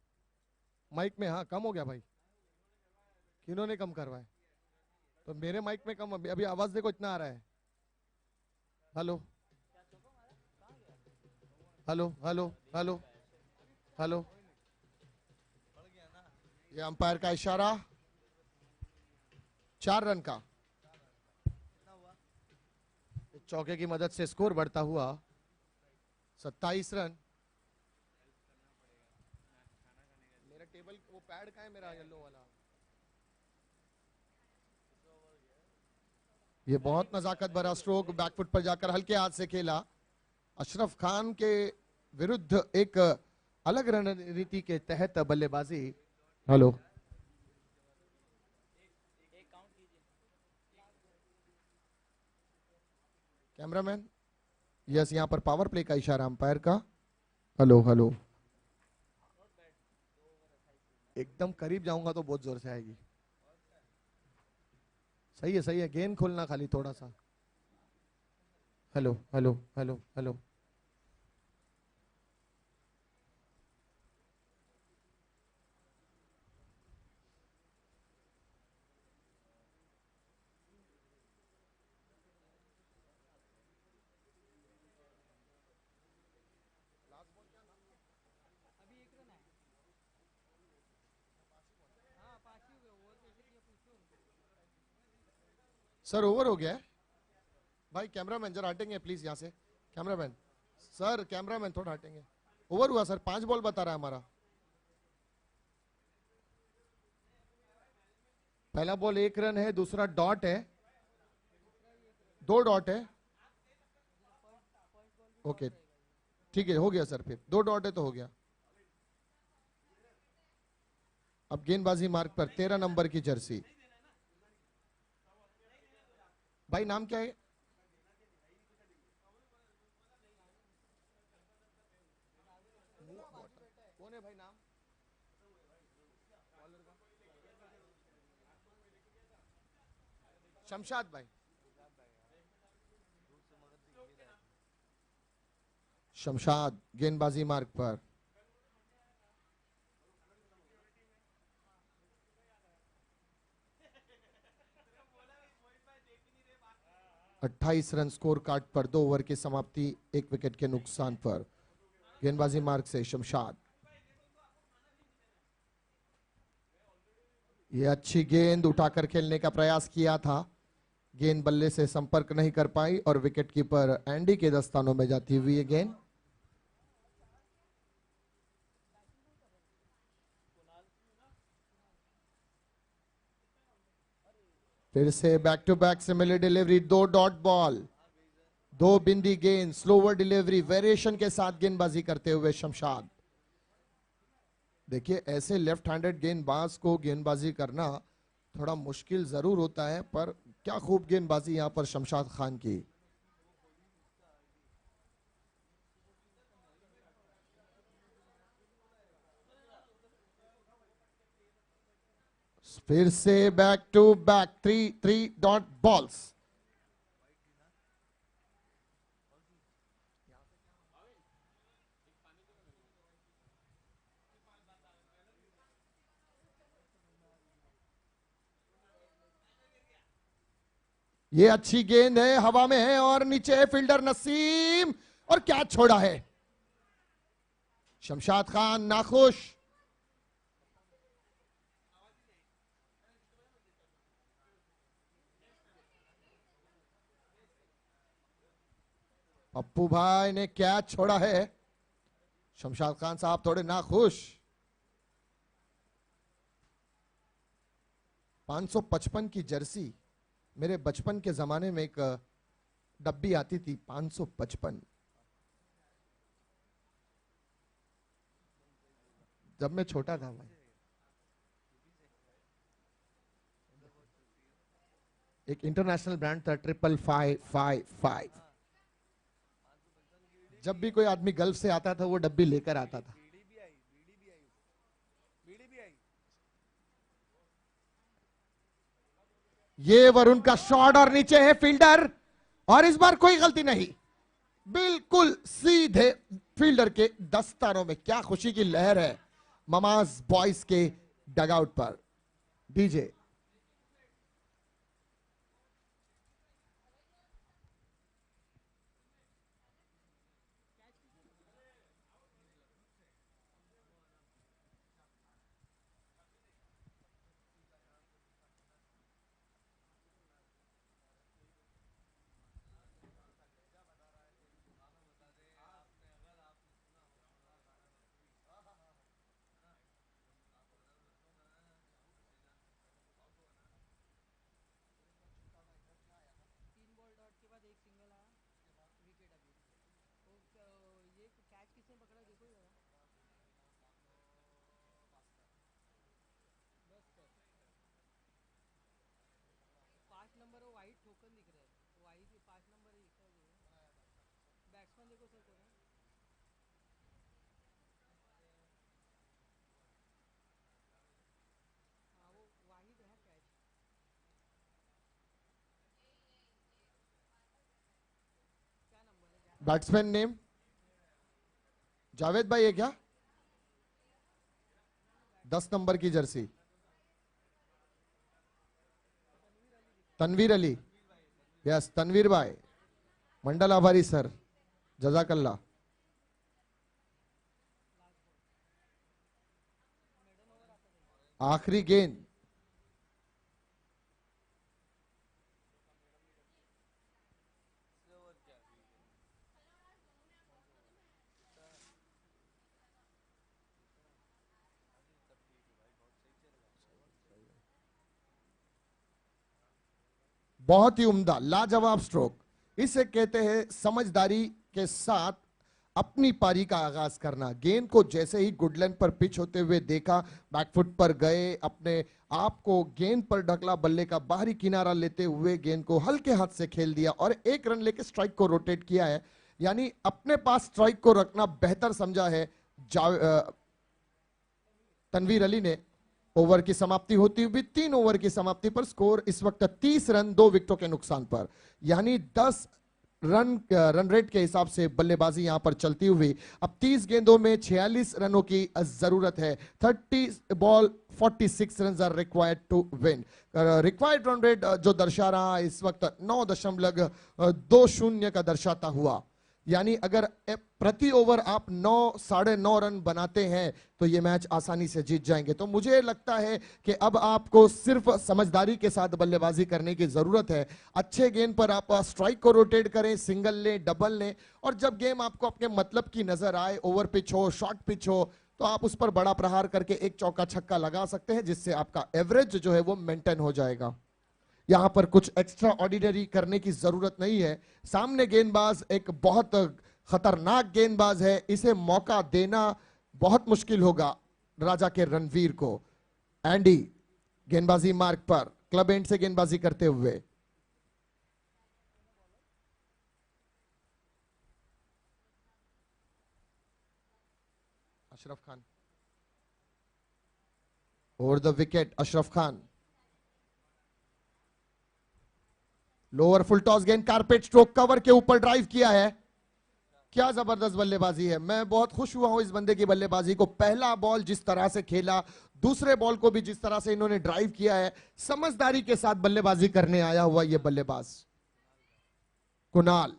माइक में। हाँ कम हो गया भाई, किन्होंने कम करवाया? तो मेरे माइक में कम, अभी आवाज देखो इतना आ रहा है। Hello hello hello hello hello ये अंपायर का इशारा, 4 रन का। इस चौके की मदद से स्कोर बढ़ता हुआ 27 रन। मेरा टेबल वो पैड का है मेरा येलो वाला। ये बहुत नजाकत भरा स्ट्रोक बैकफुट पर जाकर हल्के हाथ से खेला। अशरफ खान के विरुद्ध एक अलग रणनीति के तहत बल्लेबाजी। हेलो, कैमरामैन, यस, यहां पर पावर प्ले का इशारा अंपायर का। हेलो हेलो, एकदम करीब जाऊंगा तो बहुत जोर से आएगी। सही है, गेंद खोलना खाली थोड़ा सा। Hello hello hello hello, sir over हो गया है भाई। कैमरामैन जरा हटेंगे प्लीज यहां से। कैमरामैन सर, कैमरामैन थोड़ा हटेंगे। ओवर हुआ सर, 5 बॉल बता रहा है हमारा। पहला बॉल 1 रन है, दूसरा डॉट है, 2 डॉट है। ओके ठीक है, हो गया सर, फिर 2 डॉट है तो हो गया। अब गेंदबाजी मार्ग पर 13 नंबर की जर्सी। भाई नाम क्या है? कौन है भाई नाम? शमशाद भाई। शमशाद गेंदबाजी मार्ग पर। अट्ठाईस रन स्कोर कार्ड पर, 2 ओवर की समाप्ति, 1 विकेट के नुकसान पर। गेंदबाजी मार्ग से शमशाद। ये अच्छी गेंद उठाकर खेलने का प्रयास किया था, गेंद बल्ले से संपर्क नहीं कर पाई और विकेट कीपर एंडी के दस्तानों में जाती हुई ये गेंद। फिर से back to back similar delivery, 2 dot ball, 2 बिंदी गेंद, स्लोवर डिलीवरी, वेरिएशन के साथ गेंदबाजी करते हुए शमशाद। देखिए ऐसे लेफ्ट हैंडेड गेंदबाज को गेंदबाजी करना थोड़ा मुश्किल जरूर होता है, पर क्या खूब गेंदबाजी यहां पर शमशाद खान की। फिर से back to back 3 dot balls. ये अच्छी गेंद है, हवा में है और नीचे फील्डर नसीम, और क्या छोड़ा है शमशाद खान नाखुश। पप्पू भाई ने कैच छोड़ा है, शमशाद खान साहब थोड़े नाखुश। 555 की जर्सी, मेरे बचपन के जमाने में एक डब्बी आती थी 555, जब मैं छोटा था भाई। एक इंटरनेशनल ब्रांड था 555। जब भी कोई आदमी गल्फ से आता था वो डब्बी लेकर आता था। ये वरुण का शॉट और नीचे है फील्डर, और इस बार कोई गलती नहीं, बिल्कुल सीधे फील्डर के दस्तानों में। क्या खुशी की लहर है ममाज बॉयज के डगआउट पर। डीजे बैट्समैन नेम जावेद भाई है क्या? 10 नंबर की जर्सी तनवीर अली। यस तनवीर भाई, मंडल आभारी सर, जजाकल्ला। आखिरी गेंद बहुत ही उम्दा लाजवाब स्ट्रोक। इसे कहते हैं समझदारी के साथ अपनी पारी का आगाज करना। गेंद को जैसे ही गुडलैंड पर पिच होते हुए देखा, बैकफुट पर गए, अपने आप को गेंद पर ढकला, बल्ले का बाहरी किनारा लेते हुए गेंद को हल्के हाथ से खेल दिया और एक रन लेके स्ट्राइक को रोटेट किया है। यानी अपने पास स्ट्राइक को रखना बेहतर समझा है तनवीर अली ने। ओवर की समाप्ति होती हुई 3 ओवर की समाप्ति पर स्कोर इस वक्त 30 रन 2 विकेटों के नुकसान पर, यानी 10 रन रेट के हिसाब से बल्लेबाजी यहां पर चलती हुई अब 30 गेंदों में 46 रनों की जरूरत है। 30 ball 46 run are required to win. Required run rate जो दर्शा रहा इस वक्त 9.20 का दर्शाता हुआ, यानी अगर प्रति ओवर आप 9 साढ़े 9 रन बनाते हैं तो ये मैच आसानी से जीत जाएंगे। तो मुझे लगता है कि अब आपको सिर्फ समझदारी के साथ बल्लेबाजी करने की जरूरत है। अच्छे गेंद पर आप स्ट्राइक को रोटेट करें, सिंगल लें, डबल लें, और जब गेम आपको अपने मतलब की नजर आए, ओवर पिच हो, शॉर्ट पिच हो, तो आप उस पर बड़ा प्रहार करके एक चौका छक्का लगा सकते हैं, जिससे आपका एवरेज जो है वो मेंटेन हो जाएगा। यहां पर कुछ एक्स्ट्रा ऑर्डिनरी करने की जरूरत नहीं है। सामने गेंदबाज एक बहुत खतरनाक गेंदबाज है, इसे मौका देना बहुत मुश्किल होगा राजा के रणवीर को। एंडी गेंदबाजी मार्ग पर, क्लब एंड से गेंदबाजी करते हुए, Ashraf Khan over the wicket. Ashraf Khan lower full toss गेंद, कारपेट स्ट्रोक, कवर के ऊपर ड्राइव किया है। क्या जबरदस्त बल्लेबाजी है। मैं बहुत खुश हुआ हूं इस बंदे की बल्लेबाजी को। पहला बॉल जिस तरह से खेला, दूसरे बॉल को भी जिस तरह से इन्होंने ड्राइव किया है, समझदारी के साथ बल्लेबाजी करने आया हुआ यह बल्लेबाज कुणाल।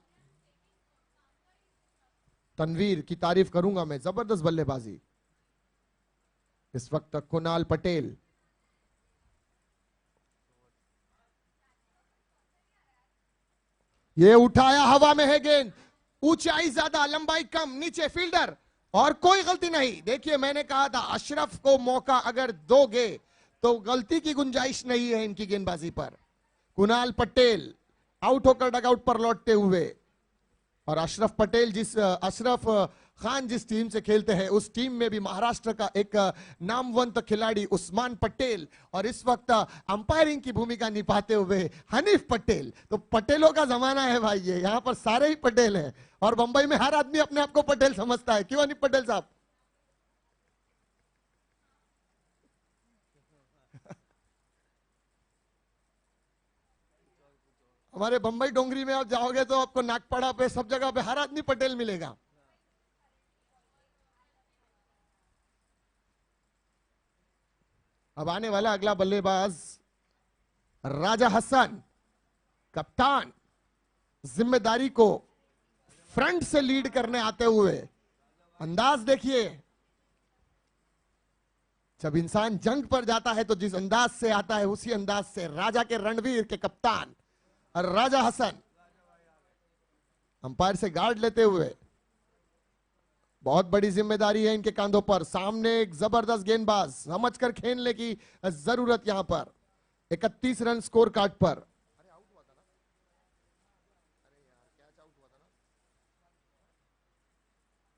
तनवीर की तारीफ करूंगा मैं, जबरदस्त बल्लेबाजी। इस वक्त कुणाल पटेल ये उठाया, हवा में है गेंद, ऊंचाई ज्यादा, लंबाई कम, नीचे फील्डर, और कोई गलती नहीं। देखिए मैंने कहा था अशरफ को मौका अगर दोगे तो गलती की गुंजाइश नहीं है इनकी गेंदबाजी पर। कुणाल पटेल आउट होकर डगआउट पर लौटते हुए, और अशरफ पटेल अशरफ खान जिस टीम से खेलते हैं उस टीम में भी महाराष्ट्र का एक नामवंत खिलाड़ी उस्मान पटेल, और इस वक्त अंपायरिंग की भूमिका निभाते हुए हनीफ पटेल। तो पटेलों का जमाना है भाई, ये यहां पर सारे ही पटेल हैं, और बंबई में हर आदमी अपने आप को पटेल समझता है। क्यों हनीफ पटेल साहब? हमारे बंबई डोंगरी में आप जाओगे तो आपको नागपाड़ा पे सब जगह पे हर आदमी पटेल मिलेगा। अब आने वाला अगला बल्लेबाज राजा हसन, कप्तान, जिम्मेदारी को फ्रंट से लीड करने आते हुए। अंदाज देखिए, जब इंसान जंग पर जाता है तो जिस अंदाज से आता है उसी अंदाज से राजा के रणवीर के कप्तान और राजा हसन अंपायर से गार्ड लेते हुए। बहुत बड़ी जिम्मेदारी है इनके कांधों पर। सामने एक जबरदस्त गेंदबाज, समझकर खेलने की जरूरत यहां पर। 31 रन स्कोर कार्ड पर।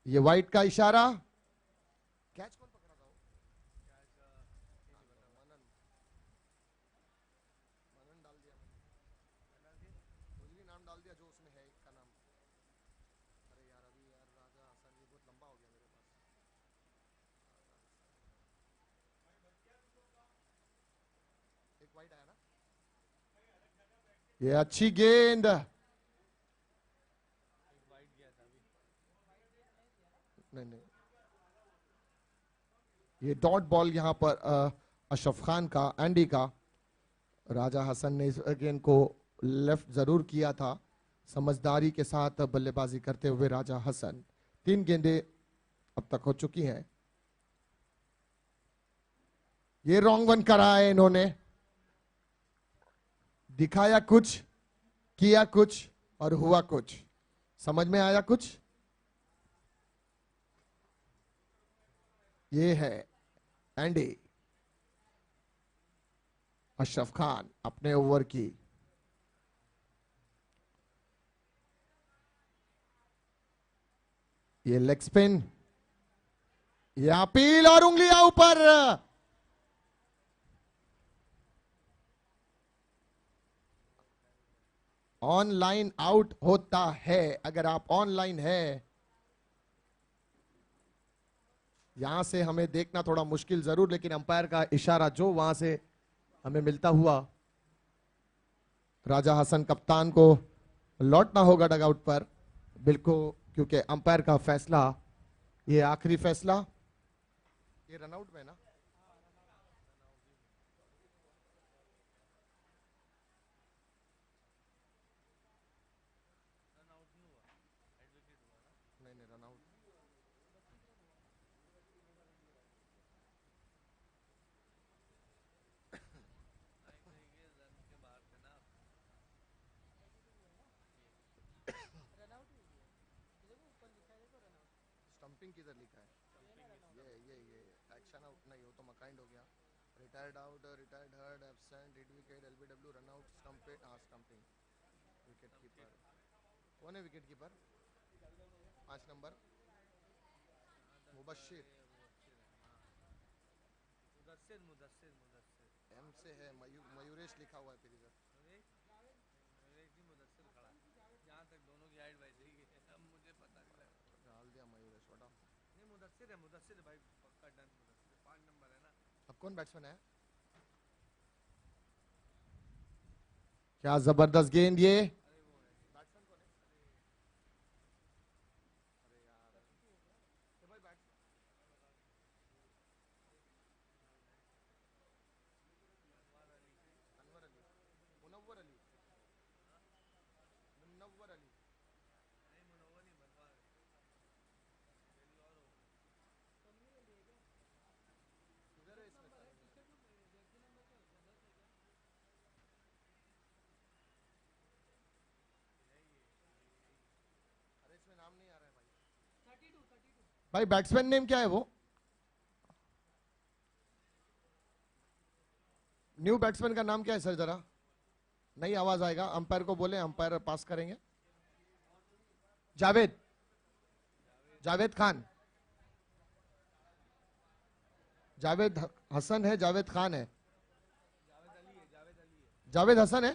ये वाइट का इशारा। कैच कौन पकड़ा था? मनन डाल दिया, नाम डाल दिया जो उसमें है का नाम। अरे यार ये अच्छी गेंद, नहीं नहीं, ये डॉट बॉल यहां पर अशरफ खान का, एंडी का। राजा हसन ने इस गेंद को लेफ्ट जरूर किया था, समझदारी के साथ बल्लेबाजी करते हुए राजा हसन। 3 गेंदें अब तक हो चुकी हैं। ये रॉन्ग वन करा है इन्होंने, दिखाया कुछ, किया कुछ और हुआ कुछ, समझ में आया कुछ? ये है एंडी, अशरफ खान अपने ओवर की। ये लेग स्पिन, ये अपील और उंगलियां ऊपर। ऑनलाइन आउट होता है। अगर आप ऑनलाइन है, यहां से हमें देखना थोड़ा मुश्किल जरूर, लेकिन अंपायर का इशारा जो वहां से हमें मिलता हुआ, राजा हसन कप्तान को लौटना होगा डगआउट पर, बिल्कुल, क्योंकि अंपायर का फैसला ये आखिरी फैसला। ये रनआउट में ना, नहीं नहीं, रनआउट। स्टंपिंग किधर लिखा है? ये एक्शन आउट नहीं, हो तो मकाइंड हो गया। Retired out, retired hurt, absent, hit wicket, LBW, run out, stumped, हाँ स्टंपिंग। विकेट कीपर कौन है? Wicket keeper 5 number Mubashir, M से है, मयूरेश लिखा हुआ है फिर इधर। डाल दिया मयूरेश, हटाओ। अब कौन बैट्समैन है? क्या जबरदस्त गेंद ये। नाम नहीं आ रहा है भाई, बैट्समैन नेम क्या है वो? न्यू बैट्समैन का नाम क्या है सर? जरा नई आवाज आएगा, अंपायर को बोले, अंपायर पास करेंगे। जावेद, जावेद खान, जावेद हसन है, जावेद खान है, जावेद हसन है।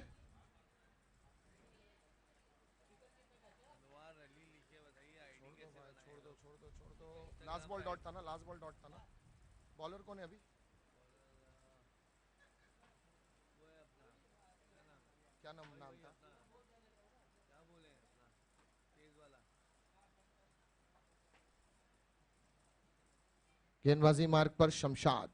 लास्ट बॉल डॉट था ना, लास्ट बॉल डॉट था ना। बॉलर कौन है अभी? क्या नाम था? गेंदबाजी मार्ग पर शमशाद।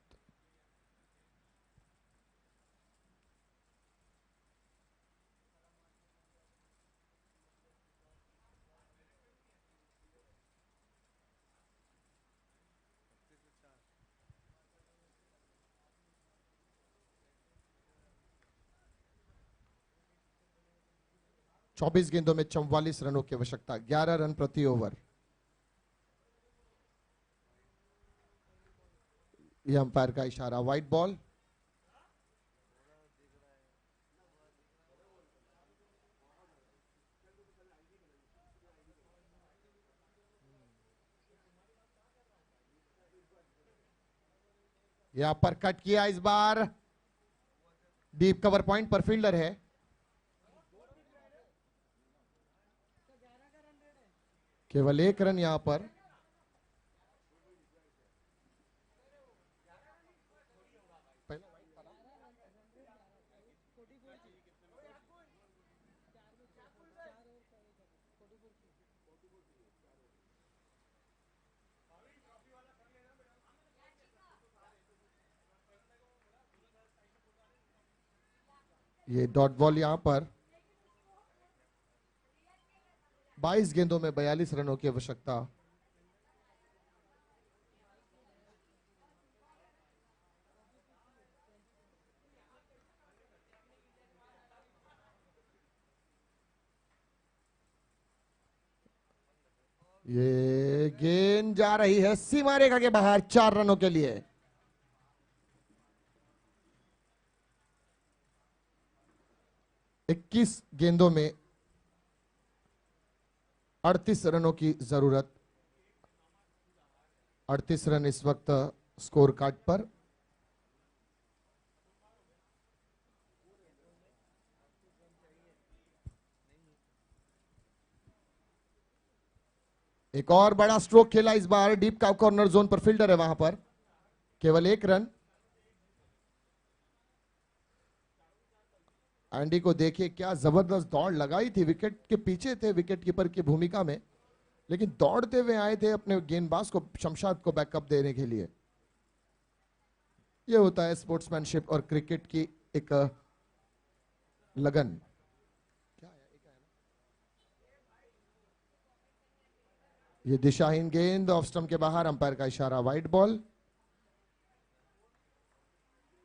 चौबीस गेंदों में 44 रनों की आवश्यकता, 11 रन प्रति ओवर। यह अंपायर का इशारा, व्हाइट बॉल। यहां पर कट किया इस बार, डीप कवर पॉइंट पर फील्डर है। केवल 1 रन यहां पर। ये डॉट बॉल यहां पर 22 गेंदों में 42 रनों की आवश्यकता। ये गेंद जा रही है सीमा रेखा के बाहर 4 रनों के लिए। इक्कीस गेंदों में 38 रनों की जरूरत। 38 रन इस वक्त स्कोर कार्ड पर। एक और बड़ा स्ट्रोक खेला इस बार, डीप का कॉर्नर जोन पर फील्डर है वहां पर, केवल 1 रन। एंडी को देखिए क्या जबरदस्त दौड़ लगाई थी, विकेट के पीछे थे विकेट कीपर की भूमिका में, लेकिन दौड़ते हुए आए थे अपने गेंदबाज को, शमशाद को बैकअप देने के लिए। यह होता है स्पोर्ट्समैनशिप और क्रिकेट की एक लगन। ये दिशाहीन गेंद ऑफ स्टंप के बाहर, अंपायर का इशारा वाइड बॉल।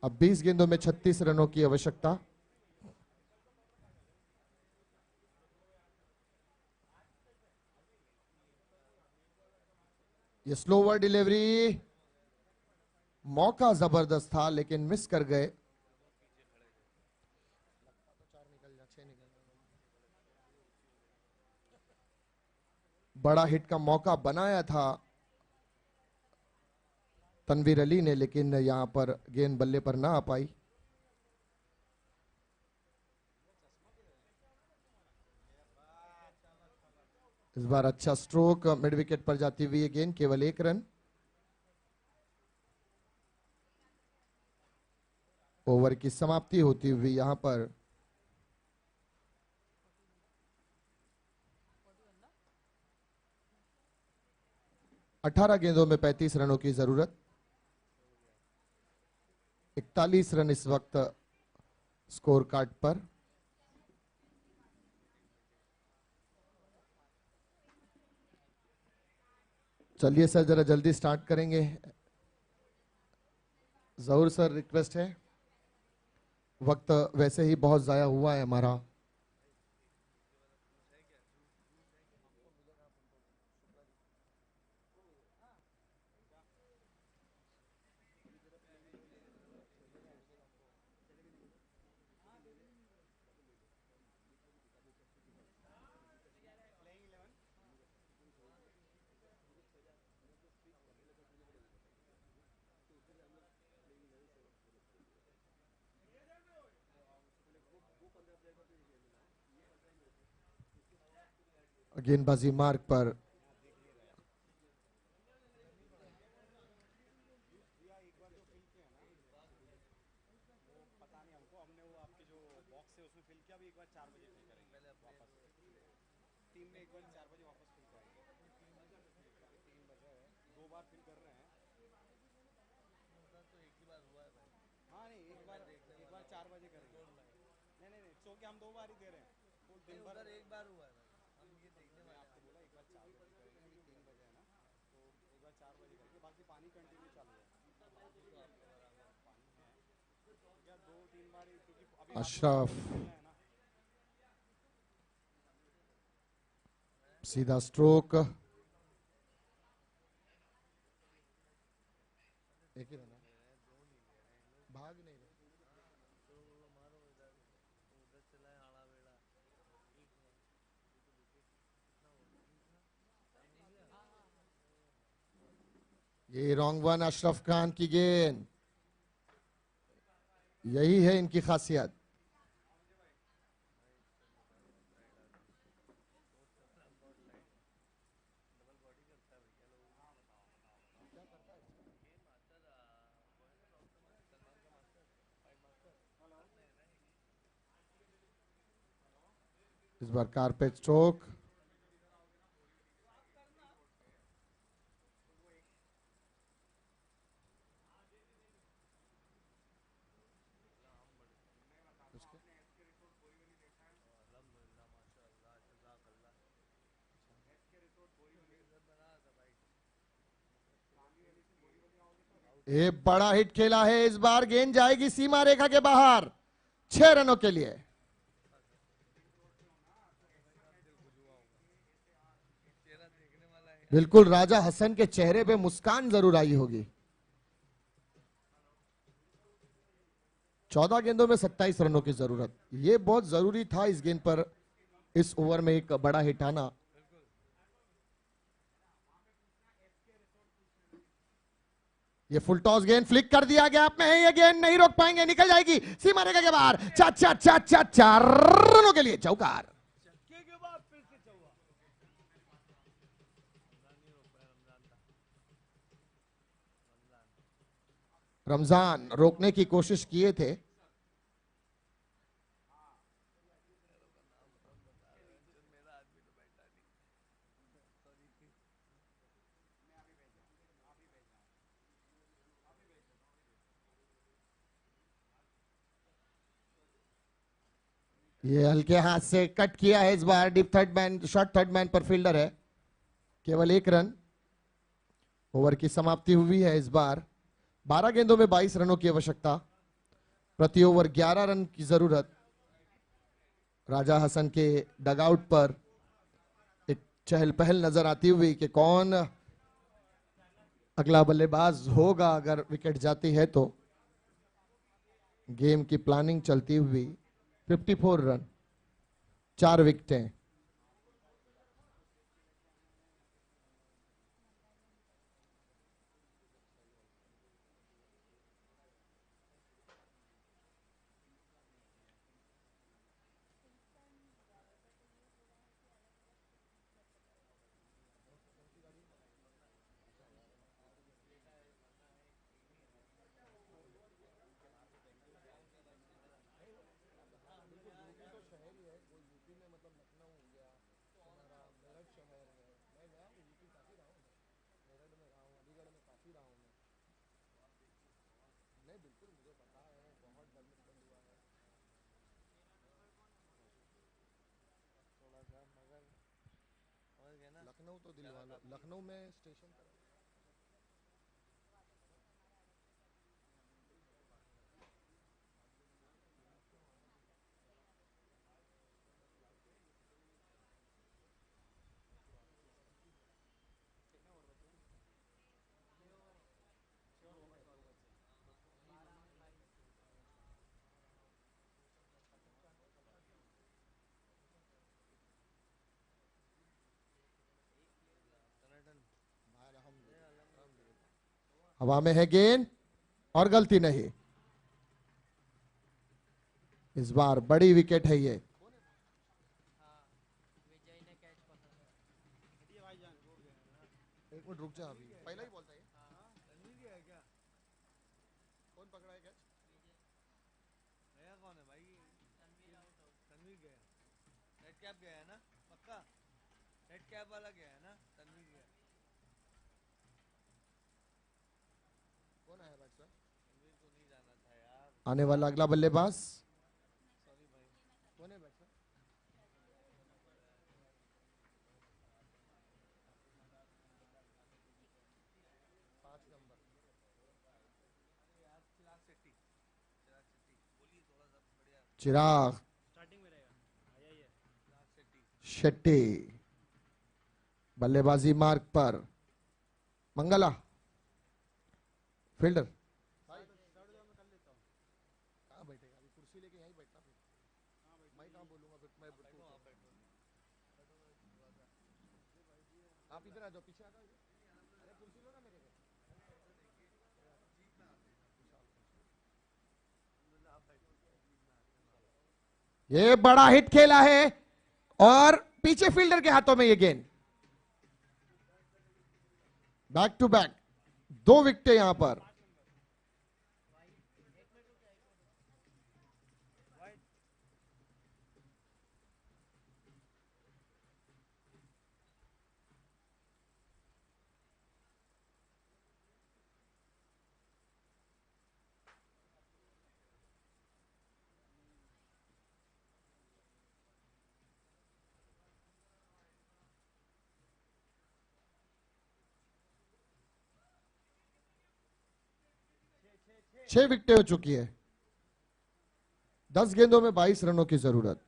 अब 20 गेंदों में 36 रनों की आवश्यकता। ये स्लोवर डिलीवरी, मौका जबरदस्त था लेकिन मिस कर गए। बड़ा हिट का मौका बनाया था तनवीर अली ने, लेकिन यहां पर गेंद बल्ले पर ना आ पाई। इस बार अच्छा स्ट्रोक, मिड विकेट पर जाती हुई ये गेंद, केवल 1 रन। ओवर की समाप्ति होती हुई यहां पर 18 गेंदों में 35 रनों की जरूरत। 41 रन इस वक्त स्कोर कार्ड पर। चलिए सर जरा जल्दी स्टार्ट करेंगे। जरूर सर, रिक्वेस्ट है, वक्त वैसे ही बहुत जाया हुआ है हमारा। गेंदबाजी मार्ग पर अशरफ सीधा स्ट्रोक, एक ही रन है, भाग नहीं रहे। ये रॉन्ग वन, अशरफ खान की गेंद, यही है इनकी खासियत। इस बार कारपेट स्ट्रोक, ये बड़ा हिट खेला है, इस बार गेंद जाएगी सीमा रेखा के बाहर 6 रनों के लिए। बिल्कुल राजा हसन के चेहरे पे मुस्कान जरूर आई होगी। 14 गेंदों में 27 रनों की जरूरत, ये बहुत जरूरी था इस गेंद पर, इस ओवर में एक बड़ा हिट आना। ये फुल टॉस गेंद फ्लिक कर दिया, गैप में है ये गेंद, नहीं रोक पाएंगे, निकल जाएगी सीमा रेखा के बाहर। 4 रनों के लिए चौकार। रमजान रोकने की कोशिश किए थे, ये हल्के हाथ से कट किया है इस बार। Deep third man, short third man पर फील्डर है, केवल 1 रन। ओवर की समाप्ति हुई है इस बार। 12 गेंदों में 22 रनों की आवश्यकता, प्रति ओवर 11 रन की जरूरत। राजा हसन के डगआउट पर एक चहल पहल नजर आती हुई कि कौन अगला बल्लेबाज होगा अगर विकेट जाती है तो। गेम की प्लानिंग चलती हुई। 54 रन, 4 विकेटें। लखनऊ तो दिल वाला, लखनऊ में स्टेशन पर हवा में है गेंद और गलती नहीं। इस बार बड़ी विकेट है ये। एक मिनट रुक जा, अभी पहला ही बोलता है। कौन पकड़ा है कैच? नया कौन है भाई? तनवीर गया। रेड कैप गया है ना पक्का? रेड कैप वाला गया है ना? तनवीर गया। कौन आया बैट्समैन? तनवीर को नहीं जाना था यार। आने वाला अगला बल्लेबाज सॉरी भाई। कौन है बैट्समैन? चिराग शेट्टी बल्लेबाजी मार्ग पर। मंगला फील्डर कहाँ बैठेगा? अभी कुर्सी लेके यहीं बैठना, फिर मैं कहाँ बोलूंगा, फिर मैं आप इधर आ जाओ, पीछे आ जाओ। अरे कुर्सी लो ना मेरे को। ये बड़ा हिट खेला है और पीछे फील्डर के हाथों में ये गेंद। बैक टू बैक 2 विकेट यहां पर। 6 विकेटें हो चुकी है। 10 गेंदों में 22 रनों की जरूरत।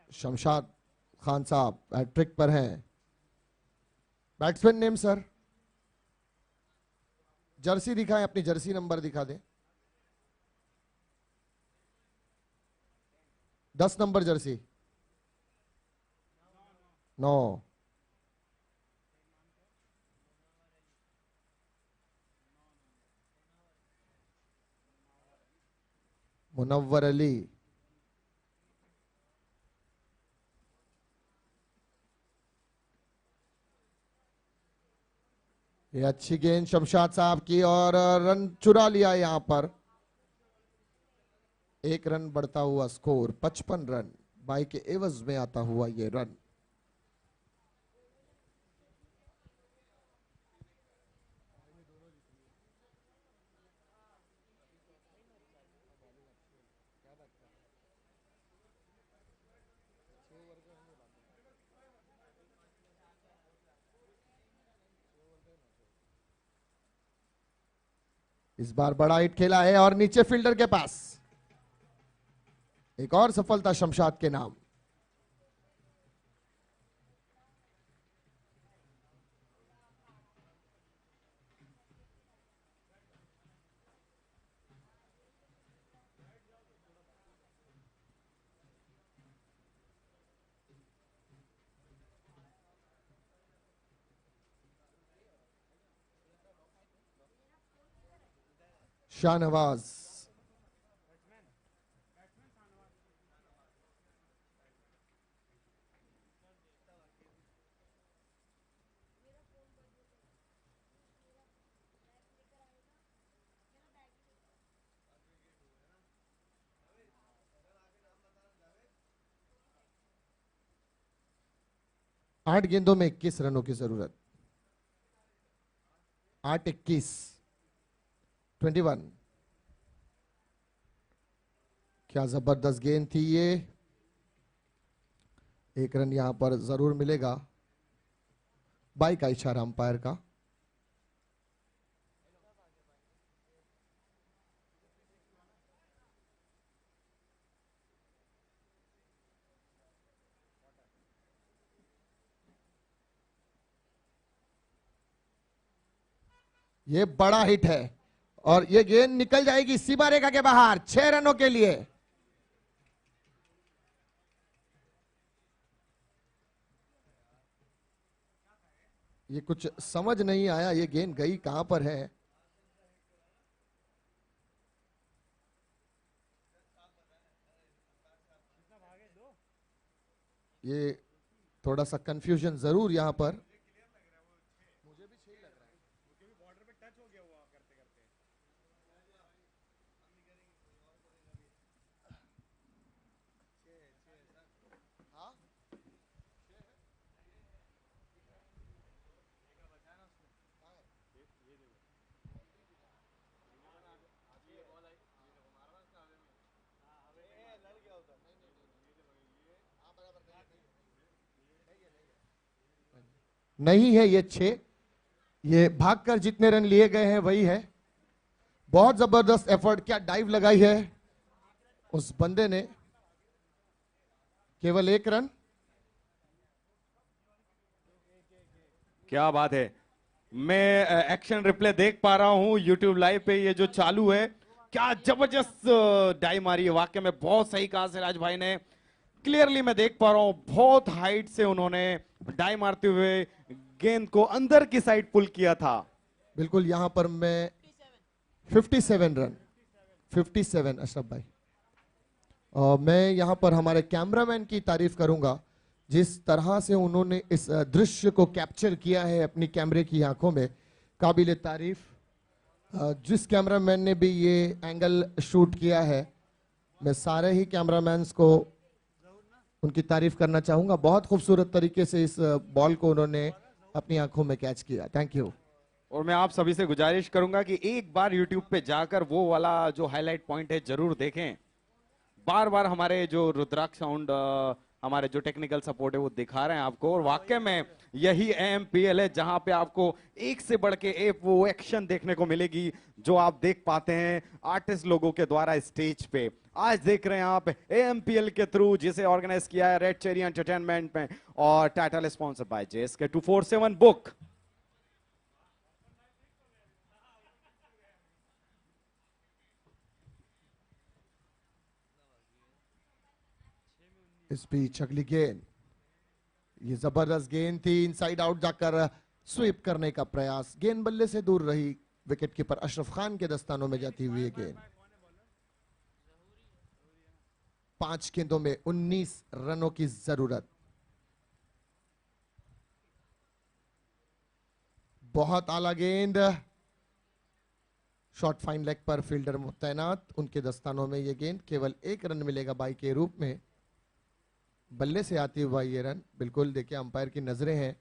शमशाद खान साहब हैट्रिक पर हैं। बैट्समैन नेम सर, जर्सी दिखाएं, अपनी जर्सी नंबर दिखा दें। 10 नंबर जर्सी। 9। मुनव्वर अली। ये अच्छी गेंद शमशाद साहब की और रन चुरा लिया यहां पर। 1 रन बढ़ता हुआ स्कोर 55 रन। बाई के एवज में आता हुआ ये रन। इस बार बड़ा हिट खेला है और नीचे फील्डर के पास एक और सफलता शमशाद के नाम। शाहनवाज। आठ गेंदों में 21 रनों की जरूरत। 8-21 21। क्या जबरदस्त गेंद थी ये। 1 रन यहां पर जरूर मिलेगा। बाई का इशारा अंपायर का। ये बड़ा हिट है और ये गेंद निकल जाएगी सीमा रेखा के बाहर 6 रनों के लिए। ये कुछ समझ नहीं आया, ये गेंद गई कहां पर है। ये थोड़ा सा कंफ्यूजन जरूर यहां पर। नहीं है ये 6। ये भागकर जितने रन लिए गए हैं वही है। बहुत जबरदस्त एफर्ट, क्या डाइव लगाई है उस बंदे ने। केवल 1 रन। क्या बात है। मैं एक्शन रिप्ले देख पा रहा हूं यूट्यूब लाइव पे, ये जो चालू है। क्या जबरदस्त डाइव मारी है, वाकई में बहुत सही कहा सिराज भाई ने। क्लियरली मैं देख पा रहा हूं बहुत हाइट से उन्होंने डाइव मारते हुए गेंद को अंदर की साइड पुल किया था। बिल्कुल, यहां पर मैं 57 रन 57 अशरफ भाई। और मैं यहां पर हमारे कैमरामैन की तारीफ करूंगा, जिस तरह से उन्होंने इस दृश्य को कैप्चर किया है अपनी कैमरे की आंखों में, काबिल तारीफ। जिस कैमरामैन ने भी ये एंगल शूट किया है, मैं सारे ही कैमरामैन्स को उनकी तारीफ करना चाहूंगा। बहुत खूबसूरत तरीके से इस बॉल को उन्होंने अपनी आंखों में कैच किया। Thank you. और मैं आप सभी से गुजारिश करूंगा कि एक बार YouTube पे जाकर वो वाला जो हाईलाइट पॉइंट है जरूर देखें। बार बार हमारे जो रुद्राक्ष साउंड हमारे जो टेक्निकल सपोर्ट है वो दिखा रहे हैं आपको, और वाकई में यही एएमपीएल है जहां पे आपको एक से बढ़ के एक वो एक्शन देखने को मिलेगी जो आप देख पाते हैं आर्टिस्ट लोगों के द्वारा स्टेज पे। आज देख रहे हैं आप एएमपीएल के थ्रू, जिसे ऑर्गेनाइज किया है रेड चेरी एंटरटेनमेंट में और title sponsor by JSK 247 book. इस बीच अगली गेंद, ये जबरदस्त गेंद थी, इनसाइड आउट जाकर स्वीप करने का प्रयास, गेंद बल्ले से दूर रही, विकेट कीपर अशरफ खान के दस्तानों में जाती हुई गेंद। 5 गेंदों में 19 रनों की जरूरत। बहुत आला गेंद, शॉर्ट फाइन लेग पर फील्डर तैनात, उनके दस्तानों में यह गेंद, केवल 1 रन मिलेगा बाई के रूप में। बल्ले से आती हुआ ये रन, बिल्कुल देखिए अंपायर की नजरें हैं।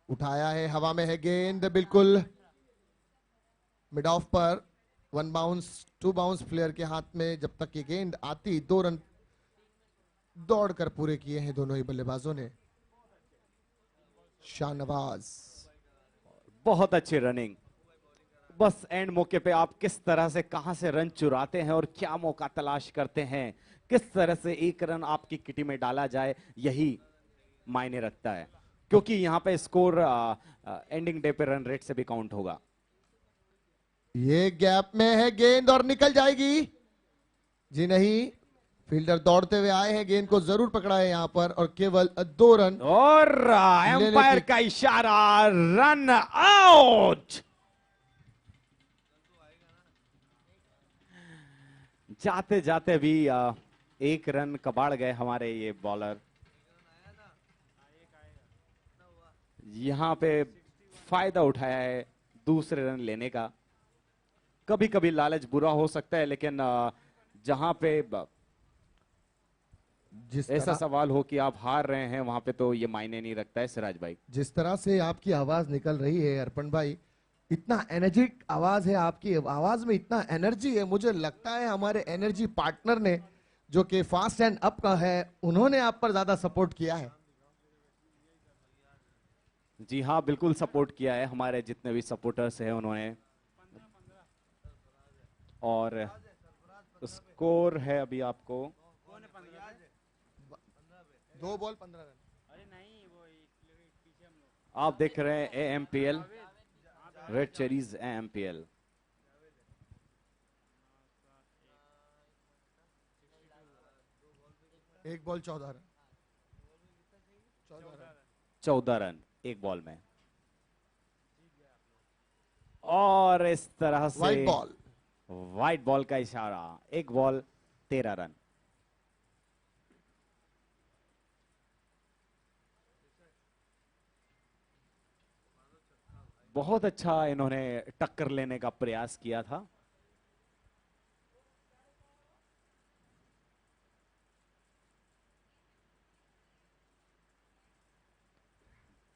उठाया है, हवा में है गेंद, बिल्कुल मिड ऑफ पर 1 बाउंस 2 बाउंस प्लेयर के हाथ में। जब तक ये गेंद आती, 2 रन दौड़कर पूरे किए हैं दोनों ही बल्लेबाजों ने। शाहनवाज, बहुत अच्छी रनिंग, बस एंड मौके पे आप किस तरह से कहां से रन चुराते हैं और क्या मौका तलाश करते हैं, किस तरह से 1 रन आपकी किटी में डाला जाए, यही मायने रखता है, क्योंकि यहां पे स्कोर एंडिंग डे पे रन रेट से भी काउंट होगा। ये गैप में है गेंद और निकल जाएगी। जी नहीं, फील्डर दौड़ते हुए आए हैं, गेंद को जरूर पकड़ा है यहां पर, और केवल 2 रन। और एम्पायर का इशारा, रन आउट। जाते जाते भी 1 रन कबाड़ गए हमारे ये बॉलर। यहां पे फायदा उठाया है दूसरे रन लेने का। कभी कभी लालच बुरा हो सकता है, लेकिन जहां पे ऐसा सवाल हो कि आप हार रहे हैं, वहां पे तो ये मायने नहीं रखता है। सिराज भाई, जिस तरह से आपकी आवाज निकल रही है अर्पण भाई, इतना एनर्जिक आवाज है आपकी, आवाज में इतना एनर्जी है, मुझे लगता है हमारे एनर्जी पार्टनर ने, जो कि फास्ट एंड अप का है, उन्होंने आप पर ज्यादा सपोर्ट किया है। जी हाँ, बिल्कुल सपोर्ट किया है, हमारे जितने भी सपोर्टर्स हैं उन्होंने। और स्कोर है अभी आपको 2 बॉल 15 रन। आप देख रहे हैं एएमपीएल, रेड चेरीज एएमपीएल। एक बॉल 14 रन। 14 रन 1 बॉल में, और इस तरह से वाइट बॉल का इशारा, 1 बॉल 13 रन। बहुत अच्छा इन्होंने टक्कर लेने का प्रयास किया था।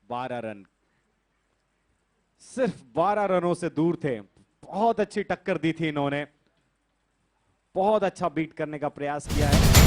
12 रन, सिर्फ 12 रनों से दूर थे। बहुत अच्छी टक्कर दी थी इन्होंने, बहुत अच्छा बीट करने का प्रयास किया है।